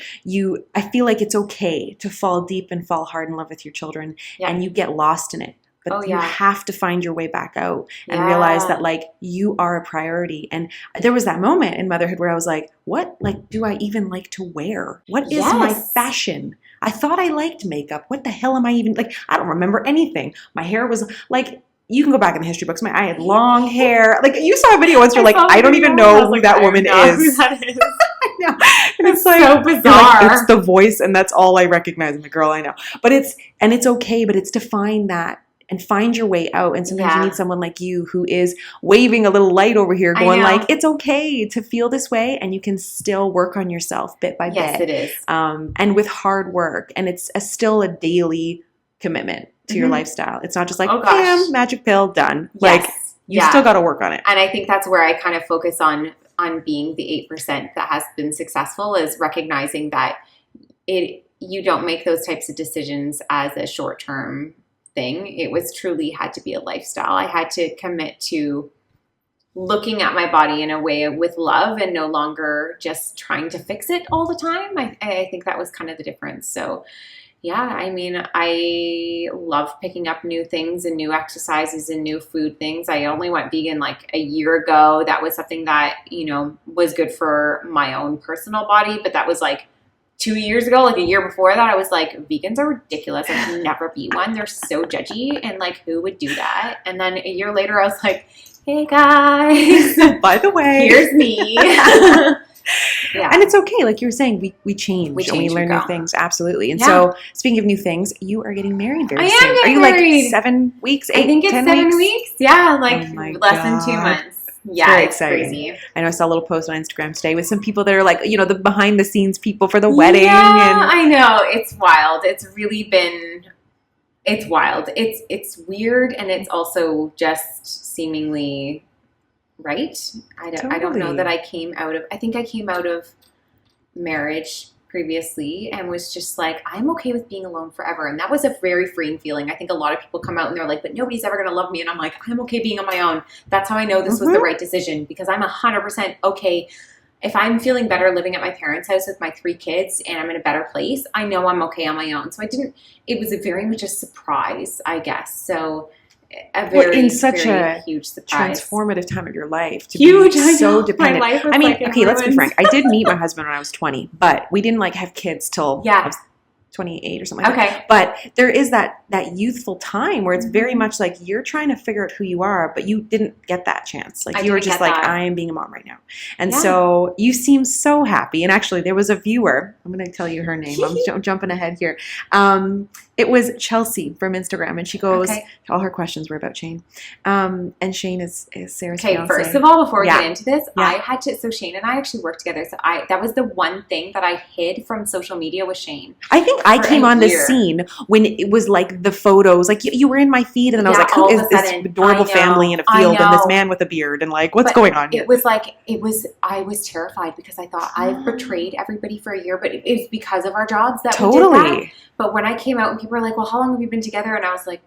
I feel like it's okay to fall deep and fall hard in love with your children, and you get lost in it. But you have to find your way back out and realize that like you are a priority. And there was that moment in motherhood where I was like, what like do I even like to wear? What is my fashion? I thought I liked makeup. What the hell am I even like? I don't remember anything. My hair was like, you can go back in the history books. I had long hair. Like you saw a video once, you're like, I don't even know who that woman is. Who that is. I know. And it's like so bizarre. Like, it's the voice, and that's all I recognize in the girl I know. But it's okay, but it's to find that and find your way out. And sometimes you need someone like you who is waving a little light over here going like, it's okay to feel this way, and you can still work on yourself bit by bit. Yes, it is. And with hard work, and it's still a daily commitment to your lifestyle. It's not just like, bam, magic pill, done. Yes. Like you still got to work on it. And I think that's where I kind of focus on being the 8% that has been successful, is recognizing that you don't make those types of decisions as a short-term thing. It was truly had to be a lifestyle. I had to commit to looking at my body in a way with love and no longer just trying to fix it all the time. I think that was kind of the difference. So yeah, I mean, I love picking up new things and new exercises and new food things. I only went vegan like a year ago. That was something that, was good for my own personal body, but that was like 2 years ago, like a year before that, I was like, vegans are ridiculous. I can never be one. They're so judgy, and like, who would do that? And then a year later, I was like, hey guys, by the way, here's me. And it's okay. Like you were saying, we change and we learn new things. Absolutely. And so speaking of new things, you are getting married very soon. Are you married. Like 7 weeks, 8, I think it's 10 7 weeks. Yeah, like less than 2 months. Yeah, it's exciting. Crazy. I know I saw a little post on Instagram today with some people that are like, the behind the scenes people for the wedding. Yeah, and I know. It's wild. It's really been, it's wild. It's weird, and it's also just seemingly right. I don't know that I came out of marriage previously and was just like, I'm okay with being alone forever. And that was a very freeing feeling. I think a lot of people come out and they're like, but nobody's ever going to love me. And I'm like, I'm okay being on my own. That's how I know this was the right decision, because I'm 100% okay. If I'm feeling better living at my parents' house with my 3 kids and I'm in a better place, I know I'm okay on my own. So it was very much a surprise, I guess. So in such a huge surprise, transformative time of your life to be so dependent. I mean, okay, let's be frank. I did meet my husband when I was 20, but we didn't like have kids till I was 28 or something like that. But there is that youthful time where it's very much like you're trying to figure out who you are, but you didn't get that chance. Like you were just like, I am being a mom right now. And so you seem so happy. And actually there was a viewer, I'm going to tell you her name. I'm jumping ahead here. It was Chelsea from Instagram, and she goes, all her questions were about Shane. And Shane is Sarah's fiance. First of all, before we get into this, I had to, so Shane and I actually worked together. So that was the one thing that I hid from social media with Shane. I think I came on the scene when it was like the photos, like you were in my feed, and then I was like, who is this adorable family in a field and this man with a beard, and like, what's going on here? I was terrified because I thought I've betrayed everybody for a year, but it was because of our jobs that we did that. But when I came out and people were like, well, how long have you been together? And I was like,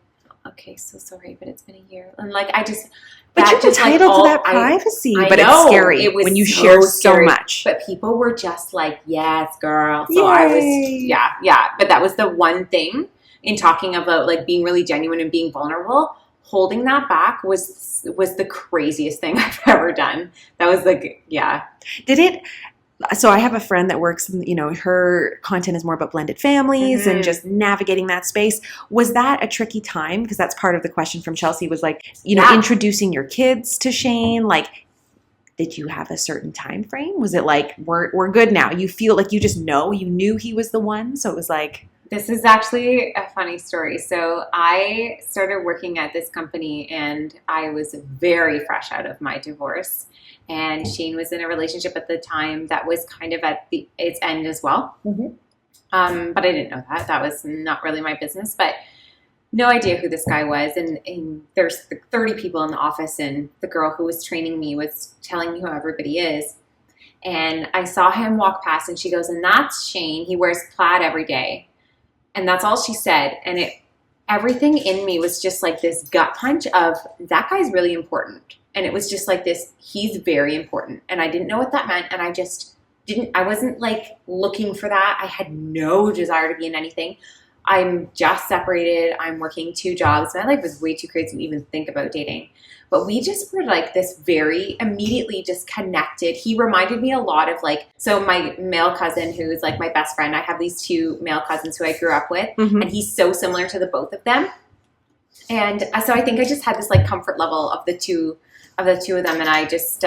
okay, so sorry, but it's been a year. And like, but you're entitled to that privacy. But it's scary when you share so much. But people were just like, yes, girl. So I was, But that was the one thing in talking about like being really genuine and being vulnerable. Holding that back was the craziest thing I've ever done. That was like, Did it? So I have a friend that works, her content is more about blended families and just navigating that space. Was that a tricky time? Because that's part of the question from Chelsea was like, introducing your kids to Shane. Like, did you have a certain time frame? Was it like, we're good now? You feel like you just you knew he was the one? So it was like... This is actually a funny story. So I started working at this company and I was very fresh out of my divorce. And Shane was in a relationship at the time that was kind of at its end as well. Mm-hmm. But I didn't know that. That was not really my business. But no idea who this guy was. And there's 30 people in the office, and the girl who was training me was telling me who everybody is. And I saw him walk past, and she goes, and that's Shane. He wears plaid every day. And that's all she said. And everything in me was just like this gut punch of, that guy's really important. And it was just like this, he's very important. And I didn't know what that meant. And I just I wasn't like looking for that. I had no desire to be in anything. I'm just separated. I'm working 2 jobs. My life was way too crazy to even think about dating. But we just were like this very immediately just connected. He reminded me a lot of like, so my male cousin who's like my best friend, I have these 2 male cousins who I grew up with, and he's so similar to the both of them. And so I think I just had this like comfort level of the two of them. And I just,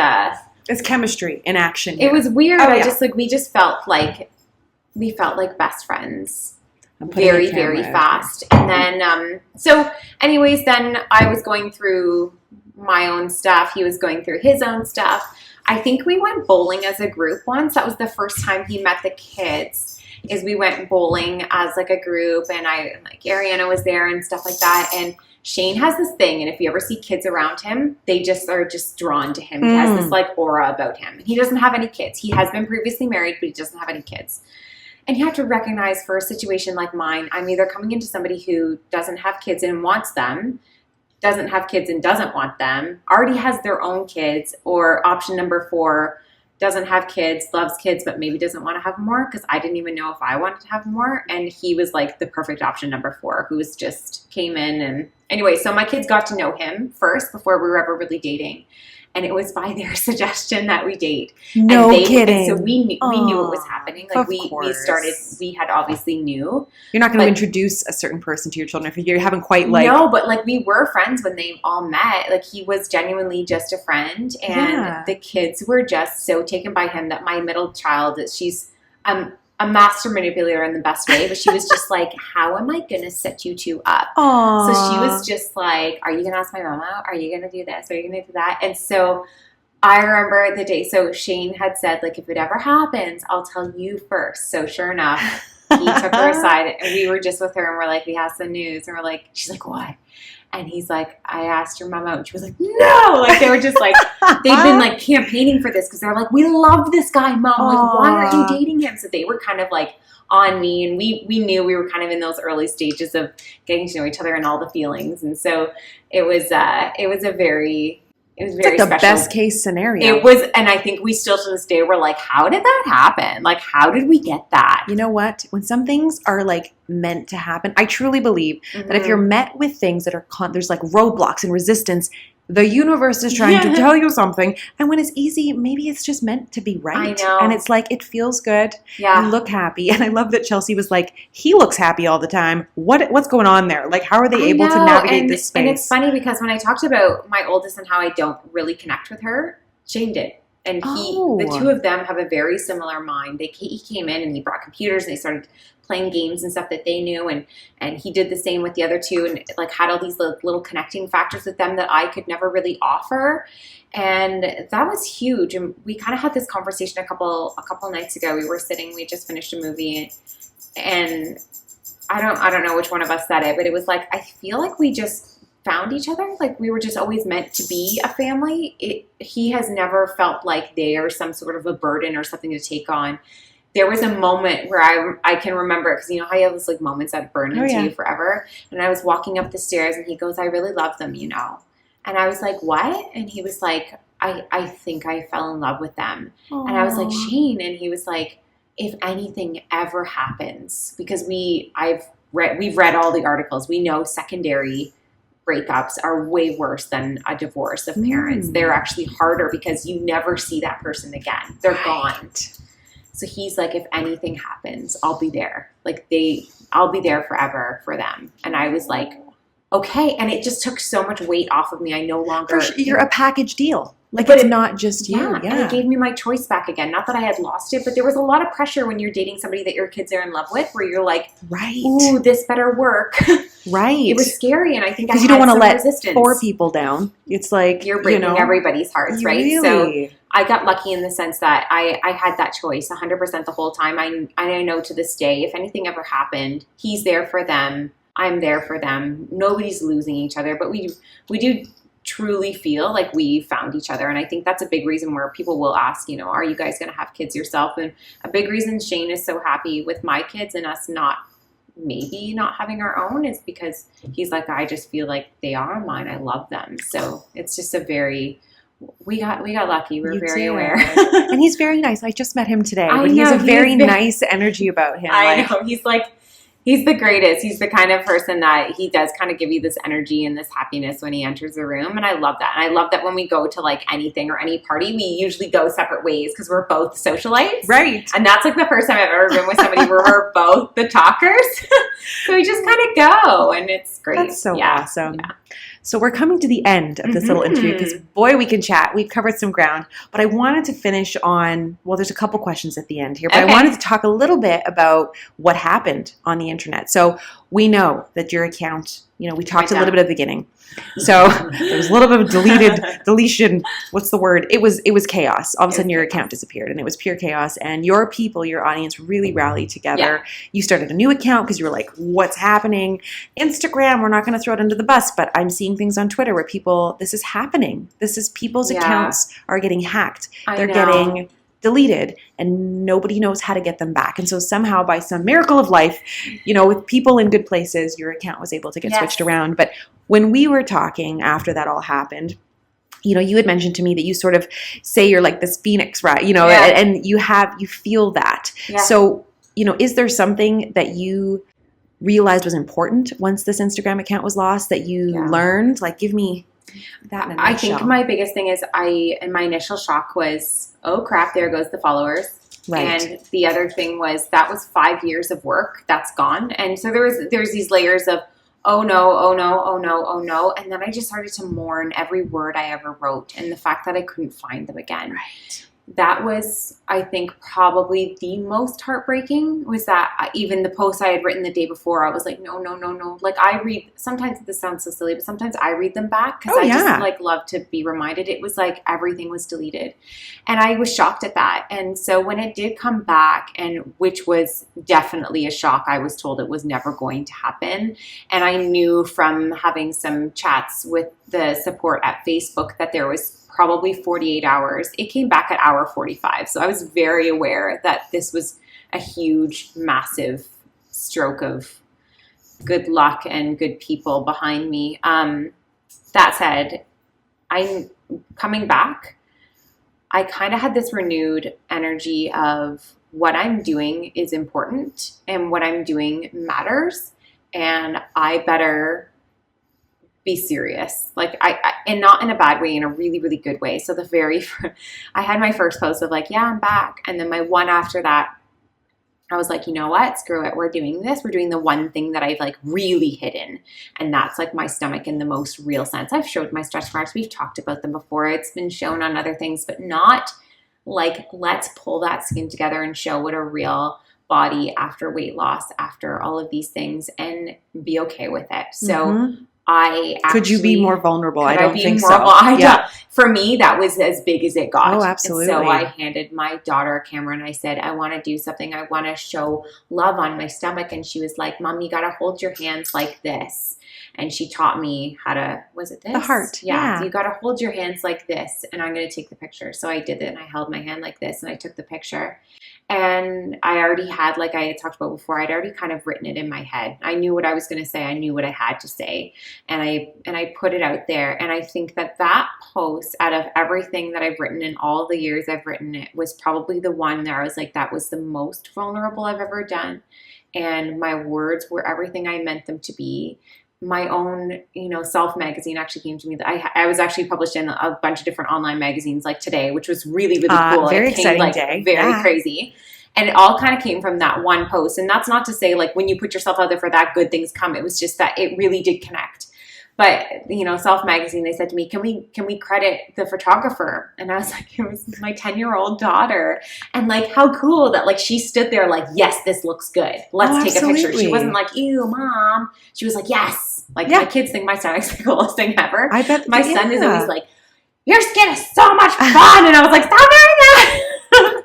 it's chemistry in action here. It was weird. Oh, I yeah. just like, we felt like best friends. Very, very fast. And then, so anyways, then I was going through my own stuff. He was going through his own stuff. I think we went bowling as a group once. That was the first time he met the kids, is we went bowling as like a group, and like Ariana was there and stuff like that. And Shane has this thing, and if you ever see kids around him, they just are just drawn to him. He has this like aura about him. He doesn't have any kids. He has been previously married, but he doesn't have any kids. And you have to recognize, for a situation like mine, I'm either coming into somebody who doesn't have kids and wants them, doesn't have kids and doesn't want them, already has their own kids, or option number 4, doesn't have kids, loves kids, but maybe doesn't want to have more, because I didn't even know if I wanted to have more. And he was like the perfect option number 4, who was just came in. And anyway, so my kids got to know him first before we were ever really dating. And it was by their suggestion that we date. No kidding. And so we knew what was happening. Like we had obviously knew. You're not going to introduce a certain person to your children if you haven't quite like. No, but like we were friends when they all met. Like he was genuinely just a friend. And the kids were just so taken by him that my middle child, she's a master manipulator in the best way, but she was just like, how am I going to set you 2 up? Aww. So she was just like, are you going to ask my mama? Are you going to do this? Are you going to do that? And so I remember the day, so Shane had said, like, if it ever happens, I'll tell you first. So sure enough, he took her aside, and we were just with her, and we're like, we have some news. And we're like, she's like, what? And he's like, I asked your mom out. And she was like, no. Like, they were just like, they'd been like campaigning for this, because they're like, we love this guy, Mom. Like, why are you dating him? So they were kind of like on me, and we knew we were kind of in those early stages of getting to know each other and all the feelings. And so it was very it's like the special. Best case scenario. It was, and I think we still to this day, we're like, how did that happen? Like, how did we get that? You know what? When some things are like meant to happen, I truly believe that if you're met with things that are there's like roadblocks and resistance, the universe is trying to tell you something. And when it's easy, maybe it's just meant to be right. I know. And it's like, it feels good. Yeah. You look happy. And I love that Chelsea was like, he looks happy all the time. What's going on there? Like, how are they able to navigate this space? And it's funny, because when I talked about my oldest and how I don't really connect with her, Shane did. And the 2 of them have a very similar mind. He came in and he brought computers, and they started playing games and stuff that they knew, and he did the same with the other 2, and like had all these little connecting factors with them that I could never really offer. And that was huge. And we kind of had this conversation a couple nights ago. We were sitting, we just finished a movie, and I don't know which one of us said it, but it was like, I feel like we just found each other. Like, we were just always meant to be a family. He has never felt like they are some sort of a burden or something to take on. There was a moment where I can remember, because you know how you have those like moments that burn into you forever. And I was walking up the stairs, and he goes, I really love them, you know. And I was like, what? And he was like, I think I fell in love with them. Aww. And I was like, Shane. And he was like, if anything ever happens, because we've read all the articles. We know secondary breakups are way worse than a divorce of parents. They're actually harder, because you never see that person again. They're gone. So he's like, if anything happens, I'll be there. Like I'll be there forever for them. And I was like, okay. And it just took so much weight off of me. I no longer. You're a package deal. Like, But it's not just you. Yeah, and it gave me my choice back again. Not that I had lost it, but there was a lot of pressure when you're dating somebody that your kids are in love with, where you're like, Right. ooh, this better work. Right. It was scary, and I think I Because had you don't want to some let resistance. 4 people down. It's like, You're breaking everybody's hearts, right? Really? So I got lucky in the sense that I had that choice 100% the whole time. I know to this day, if anything ever happened, he's there for them. I'm there for them. Nobody's losing each other, but we do truly feel like we found each other. And I think that's a big reason where people will ask, you know, are you guys going to have kids yourself? And a big reason Shane is so happy with my kids and us not having our own is because he's like, I just feel like they are mine. I love them. So it's just we got lucky. We're very aware. And he's very nice. I just met him today, but he has a very nice energy about him. I know. He's the greatest. He's the kind of person that he does kind of give you this energy and this happiness when he enters the room. And I love that. And I love that when we go to like anything or any party, we usually go separate ways because we're both socialites. Right. And that's like the first time I've ever been with somebody where we're both the talkers. So we just kind of go and it's great. That's so awesome. Yeah. So we're coming to the end of this little interview because, boy, we can chat. We've covered some ground. But I wanted to finish on, well, there's a couple questions at the end here. But I wanted to talk a little bit about what happened on the internet. So we know that your account, you know, we talked a little bit at the beginning. So there was a little bit of deletion. What's the word? It was chaos. All of a sudden your account disappeared and it was pure chaos. And your people, your audience really rallied together. Yeah. You started a new account because you were like, what's happening? Instagram, we're not going to throw it under the bus, but I'm seeing things on Twitter where this is happening. People's accounts are getting hacked. They're getting deleted and nobody knows how to get them back. And so somehow by some miracle of life, you know, with people in good places, your account was able to get switched around. But when we were talking after that all happened, you know, you had mentioned to me that you sort of say you're like this phoenix, right? You know, and you feel that. Yeah. So, you know, is there something that you realized was important once this Instagram account was lost that you learned? Like, give me that in a nutshell. I think my biggest thing is my initial shock was, oh crap, there goes the followers. Right. And the other thing was that was 5 years of work that's gone. And so there's these layers of, oh no, oh no, oh no, oh no. And then I just started to mourn every word I ever wrote and the fact that I couldn't find them again. Right. That was, I think, probably the most heartbreaking was that even the post I had written the day before, I was like, no. Like I read, sometimes this sounds so silly, but sometimes I read them back because I just like love to be reminded. It was like everything was deleted. And I was shocked at that. And so when it did come back, and which was definitely a shock, I was told it was never going to happen. And I knew from having some chats with the support at Facebook that there was probably 48 hours. It came back at hour 45. So I was very aware that this was a huge, massive stroke of good luck and good people behind me. That said, I'm coming back. I kind of had this renewed energy of what I'm doing is important and what I'm doing matters. And I better be serious, like and not in a bad way, in a really, really good way. So I had my first post of like, yeah, I'm back. And then my one after that, I was like, you know what, screw it. We're doing this. We're doing the one thing that I've like really hidden. And that's like my stomach in the most real sense. I've showed my stretch marks. We've talked about them before. It's been shown on other things, but not like, let's pull that skin together and show what a real body after weight loss, after all of these things, and be okay with it. So could you be more vulnerable? I don't think so. For me, that was as big as it got. Oh, absolutely. And so I handed my daughter a camera and I said, I want to do something. I want to show love on my stomach. And she was like, Mom, you got to hold your hands like this. And she taught me how to, was it this? The heart. Yeah. So you got to hold your hands like this. And I'm going to take the picture. So I did it and I held my hand like this and I took the picture. And I already had, like I had talked about before, I'd already kind of written it in my head. I knew what I was going to say. I knew what I had to say. And I put it out there. And I think that post, out of everything that I've written in all the years I've written it, was probably the one that I was like, that was the most vulnerable I've ever done. And my words were everything I meant them to be. My own, Self magazine actually came to me. That I was actually published in a bunch of different online magazines like Today, which was really, really cool. Very exciting day. Very crazy. And it all kind of came from that one post. And that's not to say like when you put yourself out there for that, good things come. It was just that it really did connect. But, Self Magazine, they said to me, can we credit the photographer? And I was like, it was my 10-year-old daughter. And like, how cool that like she stood there like, yes, this looks good. Let's take a picture. She wasn't like, ew, mom. She was like, yes. Like my kids think my stomach's the coolest thing ever. I bet my son is always like, your skin is so much fun. And I was like, stop doing that.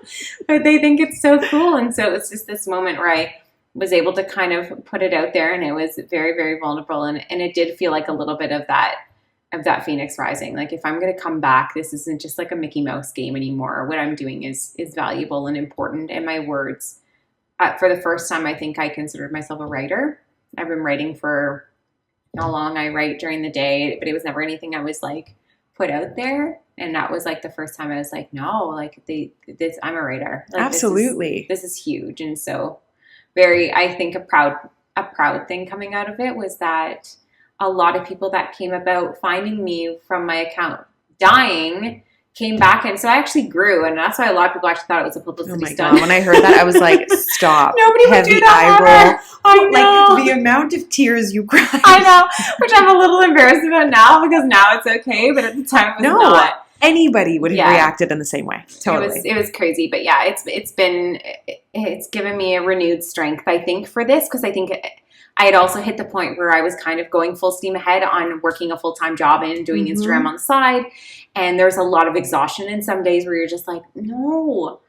But they think it's so cool. And so it's just this moment where I was able to kind of put it out there, and it was very, very vulnerable. And it did feel like a little bit of that Phoenix rising. Like if I'm going to come back, this isn't just like a Mickey Mouse game anymore. What I'm doing is valuable and important. And my words, for the first time, I think I considered myself a writer. I've been writing for how long? I write during the day, but it was never anything I was like put out there. And that was like the first time I was like, no, like I'm a writer. Like, absolutely. This is huge. And so I think a proud thing coming out of it was that a lot of people that came about finding me from my account dying came back. And so I actually grew. And that's why a lot of people actually thought it was a publicity stunt. God. When I heard that, I was like, stop. Nobody would do that ever. I know. Like the amount of tears you cried. I know, which I'm a little embarrassed about now because now it's okay. But at the time it was not. Anybody would have reacted in the same way. Totally. It was crazy. But yeah, it's given me a renewed strength, I think, for this, because I think I had also hit the point where I was kind of going full steam ahead on working a full-time job and doing Instagram on the side. And there's a lot of exhaustion in some days where you're just like, no.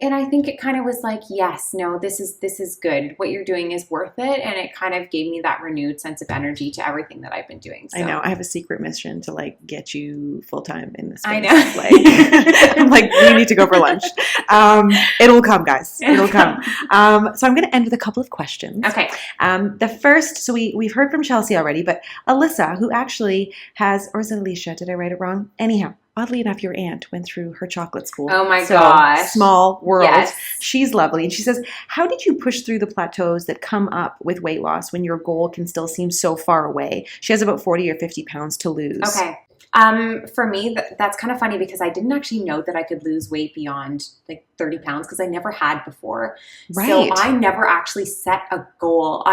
And I think it kind of was like, yes, no, this is good. What you're doing is worth it. And it kind of gave me that renewed sense of energy to everything that I've been doing. So. I know. I have a secret mission to like get you full time in this space. I know. Like, I'm like, we need to go for lunch. It'll come, guys. It'll come. So I'm going to end with a couple of questions. Okay. The first, so we've heard from Chelsea already, but Alyssa, who actually has, or is it Alicia? Did I write it wrong? Anyhow. Oddly enough, your aunt went through her chocolate school. Oh my gosh. Small world. Yes. She's lovely. And she says, how did you push through the plateaus that come up with weight loss when your goal can still seem so far away? She has about 40 or 50 pounds to lose. Okay. For me, that's kind of funny because I didn't actually know that I could lose weight beyond like 30 pounds because I never had before. Right. So I never actually set a goal.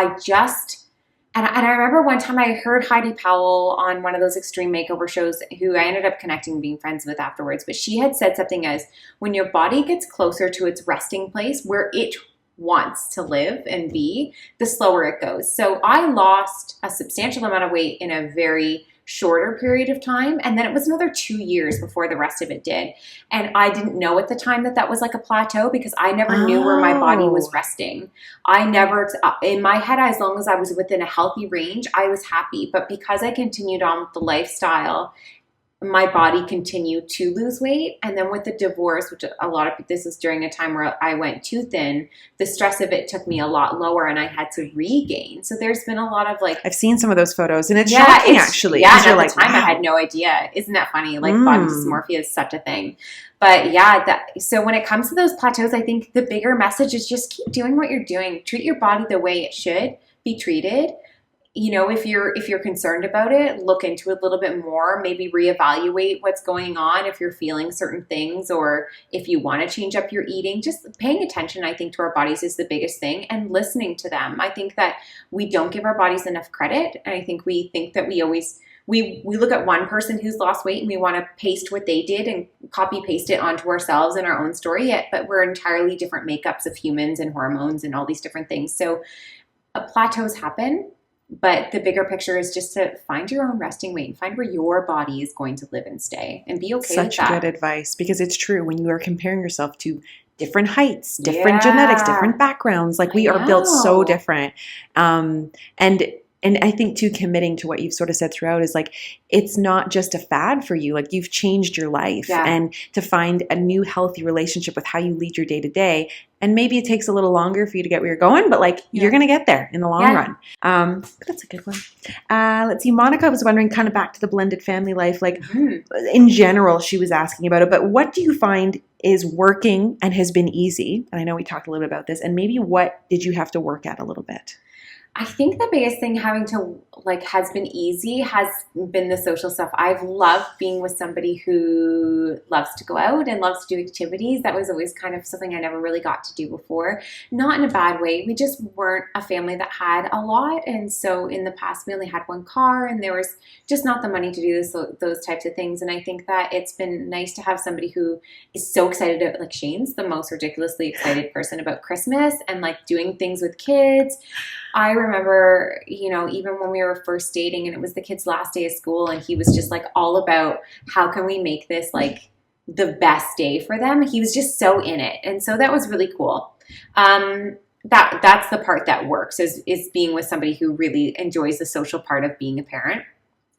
And I remember one time I heard Heidi Powell on one of those extreme makeover shows, who I ended up connecting and being friends with afterwards. But she had said something as, when your body gets closer to its resting place where it wants to live and be, the slower it goes. So I lost a substantial amount of weight in a very shorter period of time. And then it was another 2 years before the rest of it did. And I didn't know at the time that was like a plateau because I never knew where my body was resting. I never, in my head, as long as I was within a healthy range, I was happy. But because I continued on with the lifestyle, my body continued to lose weight. And then with the divorce, which this was during a time where I went too thin, the stress of it took me a lot lower and I had to regain. So there's been a lot of like, I've seen some of those photos and it's shocking actually. Yeah, and at the time I had no idea. Isn't that funny? Like body dysmorphia is such a thing. But yeah, so when it comes to those plateaus, I think the bigger message is just keep doing what you're doing. Treat your body the way it should be treated. You know, if you're concerned about it, look into it a little bit more, maybe reevaluate what's going on if you're feeling certain things, or if you want to change up your eating. Just paying attention, I think, to our bodies is the biggest thing, and listening to them. I think that we don't give our bodies enough credit, and I think we think that we look at one person who's lost weight and we want to paste what they did and copy paste it onto ourselves and our own story, but we're entirely different makeups of humans and hormones and all these different things. So plateaus happen. But the bigger picture is just to find your own resting weight and find where your body is going to live and stay and be okay with that. Such good advice, because it's true when you are comparing yourself to different heights, different genetics, different backgrounds, like we are built so different. And I think too, committing to what you've sort of said throughout is like, it's not just a fad for you. Like you've changed your life and to find a new healthy relationship with how you lead your day to day. And maybe it takes a little longer for you to get where you're going, but like you're going to get there in the long run. That's a good one. Let's see. Monica was wondering, kind of back to the blended family life, like in general, she was asking about it, but what do you find is working and has been easy? And I know we talked a little bit about this, and maybe what did you have to work at a little bit? I think the biggest thing having to has been easy has been the social stuff. I've loved being with somebody who loves to go out and loves to do activities. That was always kind of something I never really got to do before. Not in a bad way. We just weren't a family that had a lot. And so in the past, we only had one car and there was just not the money to do those types of things. And I think that it's been nice to have somebody who is so excited about, like Shane's the most ridiculously excited person about Christmas and like doing things with kids. I remember, even when we were first dating and it was the kid's last day of school and he was just like all about how can we make this like the best day for them. He was just so in it. And so that was really cool. That's the part that works is being with somebody who really enjoys the social part of being a parent.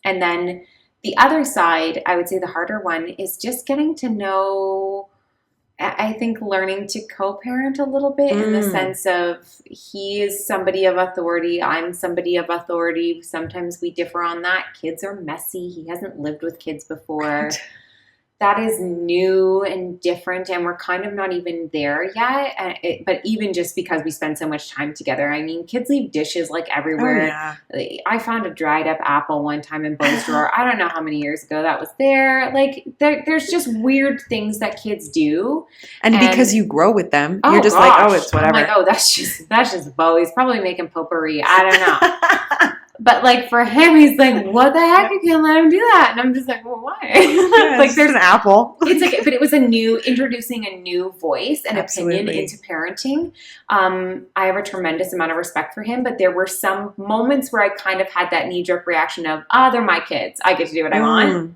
And then the other side, I would say the harder one is just getting to know, I think learning to co-parent a little bit in the sense of he is somebody of authority. I'm somebody of authority. Sometimes we differ on that. Kids are messy. He hasn't lived with kids before. Right. That is new and different, and we're kind of not even there yet. But even just because we spend so much time together, I mean, kids leave dishes like everywhere. Oh, yeah. I found a dried up apple one time in Bo's drawer. I don't know how many years ago that was there. Like, there's just weird things that kids do. And because you grow with them, you're just like, oh, it's whatever. I'm like, oh, that's just Bo. He's probably making potpourri. I don't know. But like for him, he's like, what the heck? You can't let him do that. And I'm just like, well, why? Yeah, like there's an apple. It's like, but it was introducing a new voice and opinion into parenting. I have a tremendous amount of respect for him, but there were some moments where I kind of had that knee-jerk reaction of, they're my kids. I get to do what I want.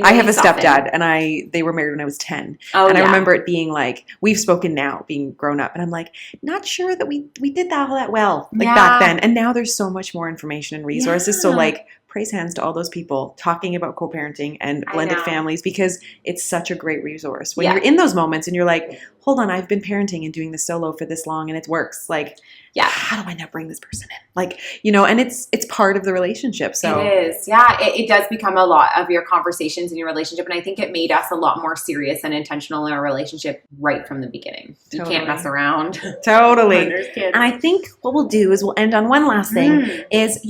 I have a stepdad, and they were married when I was 10. I remember it being like, we've spoken now, being grown up, and I'm like, not sure that we did that all that well, back then. And now there's so much more information and resources. Yeah. So like, praise hands to all those people talking about co-parenting and blended families, because it's such a great resource when you're in those moments and you're like, hold on, I've been parenting and doing this solo for this long and it works. Like, how do I now bring this person in? Like, and it's part of the relationship. So it is. Yeah. It does become a lot of your conversations in your relationship. And I think it made us a lot more serious and intentional in our relationship right from the beginning. You can't mess around. Totally. And I think what we'll do is we'll end on one last thing is,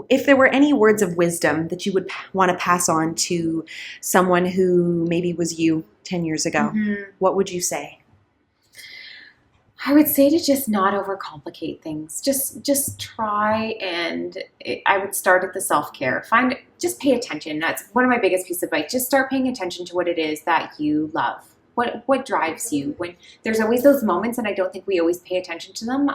if there were any words of wisdom that you would want to pass on to someone who maybe was you 10 years ago, what would you say? I would say to just not overcomplicate things. Just try, and I would start at the self-care. Just pay attention. That's one of my biggest pieces of advice. Just start paying attention to what it is that you love. What drives you? When there's always those moments, and I don't think we always pay attention to them.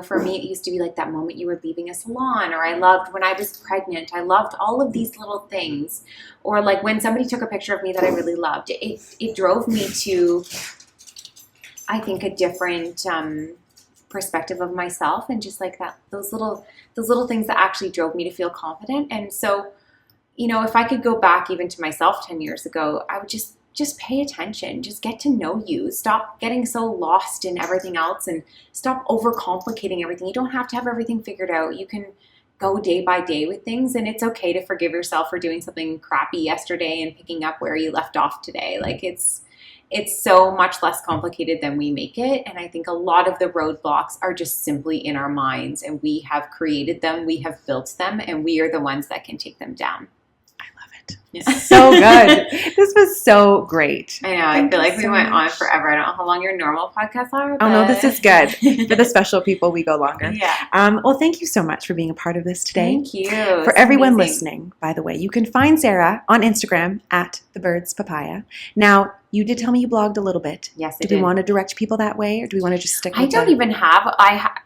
For me, it used to be like that moment you were leaving a salon, or I loved when I was pregnant. I loved all of these little things, or like when somebody took a picture of me that I really loved. It drove me to, I think, a different perspective of myself, and just like that, those little things that actually drove me to feel confident. And so, if I could go back even to myself 10 years ago, I would just pay attention, just get to know you. Stop getting so lost in everything else and stop overcomplicating everything. You don't have to have everything figured out. You can go day by day with things, and it's okay to forgive yourself for doing something crappy yesterday and picking up where you left off today. Like it's so much less complicated than we make it. And I think a lot of the roadblocks are just simply in our minds, and we have created them, we have built them, and we are the ones that can take them down. Yeah. So good. This was so great. I know. I feel like we went on forever. I don't know how long your normal podcasts are. Oh, no, this is good. For the special people, we go longer. Yeah. Well, thank you so much for being a part of this today. Thank you. For everyone listening, by the way, you can find Sara on Instagram at @TheBirdsPapaya. Now, you did tell me you blogged a little bit. Yes, I did. Do we want to direct people that way, or do we want to just stick with I don't even have.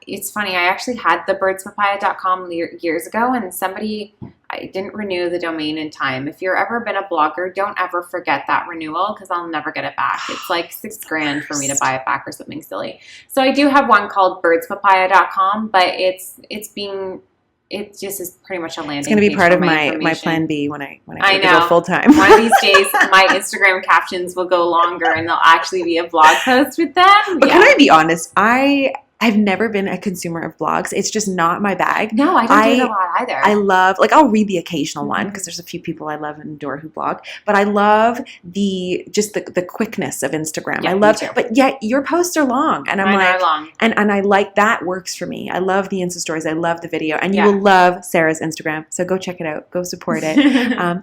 It's funny. I actually had thebirdsPapaya.com years ago, and I didn't renew the domain in time. If you're ever been a blogger, don't ever forget that renewal, because I'll never get it back. It's like $6,000 for me to buy it back or something silly. So I do have one called birdspapaya.com, but it just is pretty much a landing page. It's going to be part of my plan B when I know. Go full time. One of these days, my Instagram captions will go longer, and there'll actually be a blog post with them. But can I be honest? I I've never been a consumer of blogs. It's just not my bag. No, I don't do it a lot either. I love, like, I'll read the occasional one because there's a few people I love and adore who blog, but I love the quickness of Instagram. Yeah, I love, me too. but yet your posts are long, and I'm Mine like, are long. and I like that works for me. I love the Insta stories. I love the video, and you Yeah. will love Sarah's Instagram. So go check it out. Go support it.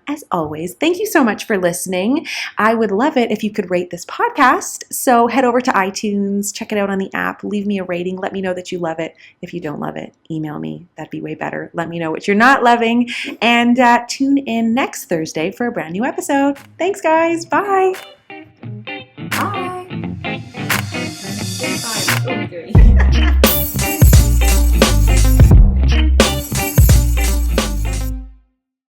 As always, thank you so much for listening. I would love it if you could rate this podcast. So head over to iTunes, check it out on the app, leave me a rating. Let me know that you love it. If you don't love it, email me. That'd be way better. Let me know what you're not loving. And tune in next Thursday for a brand new episode. Thanks, guys. Bye.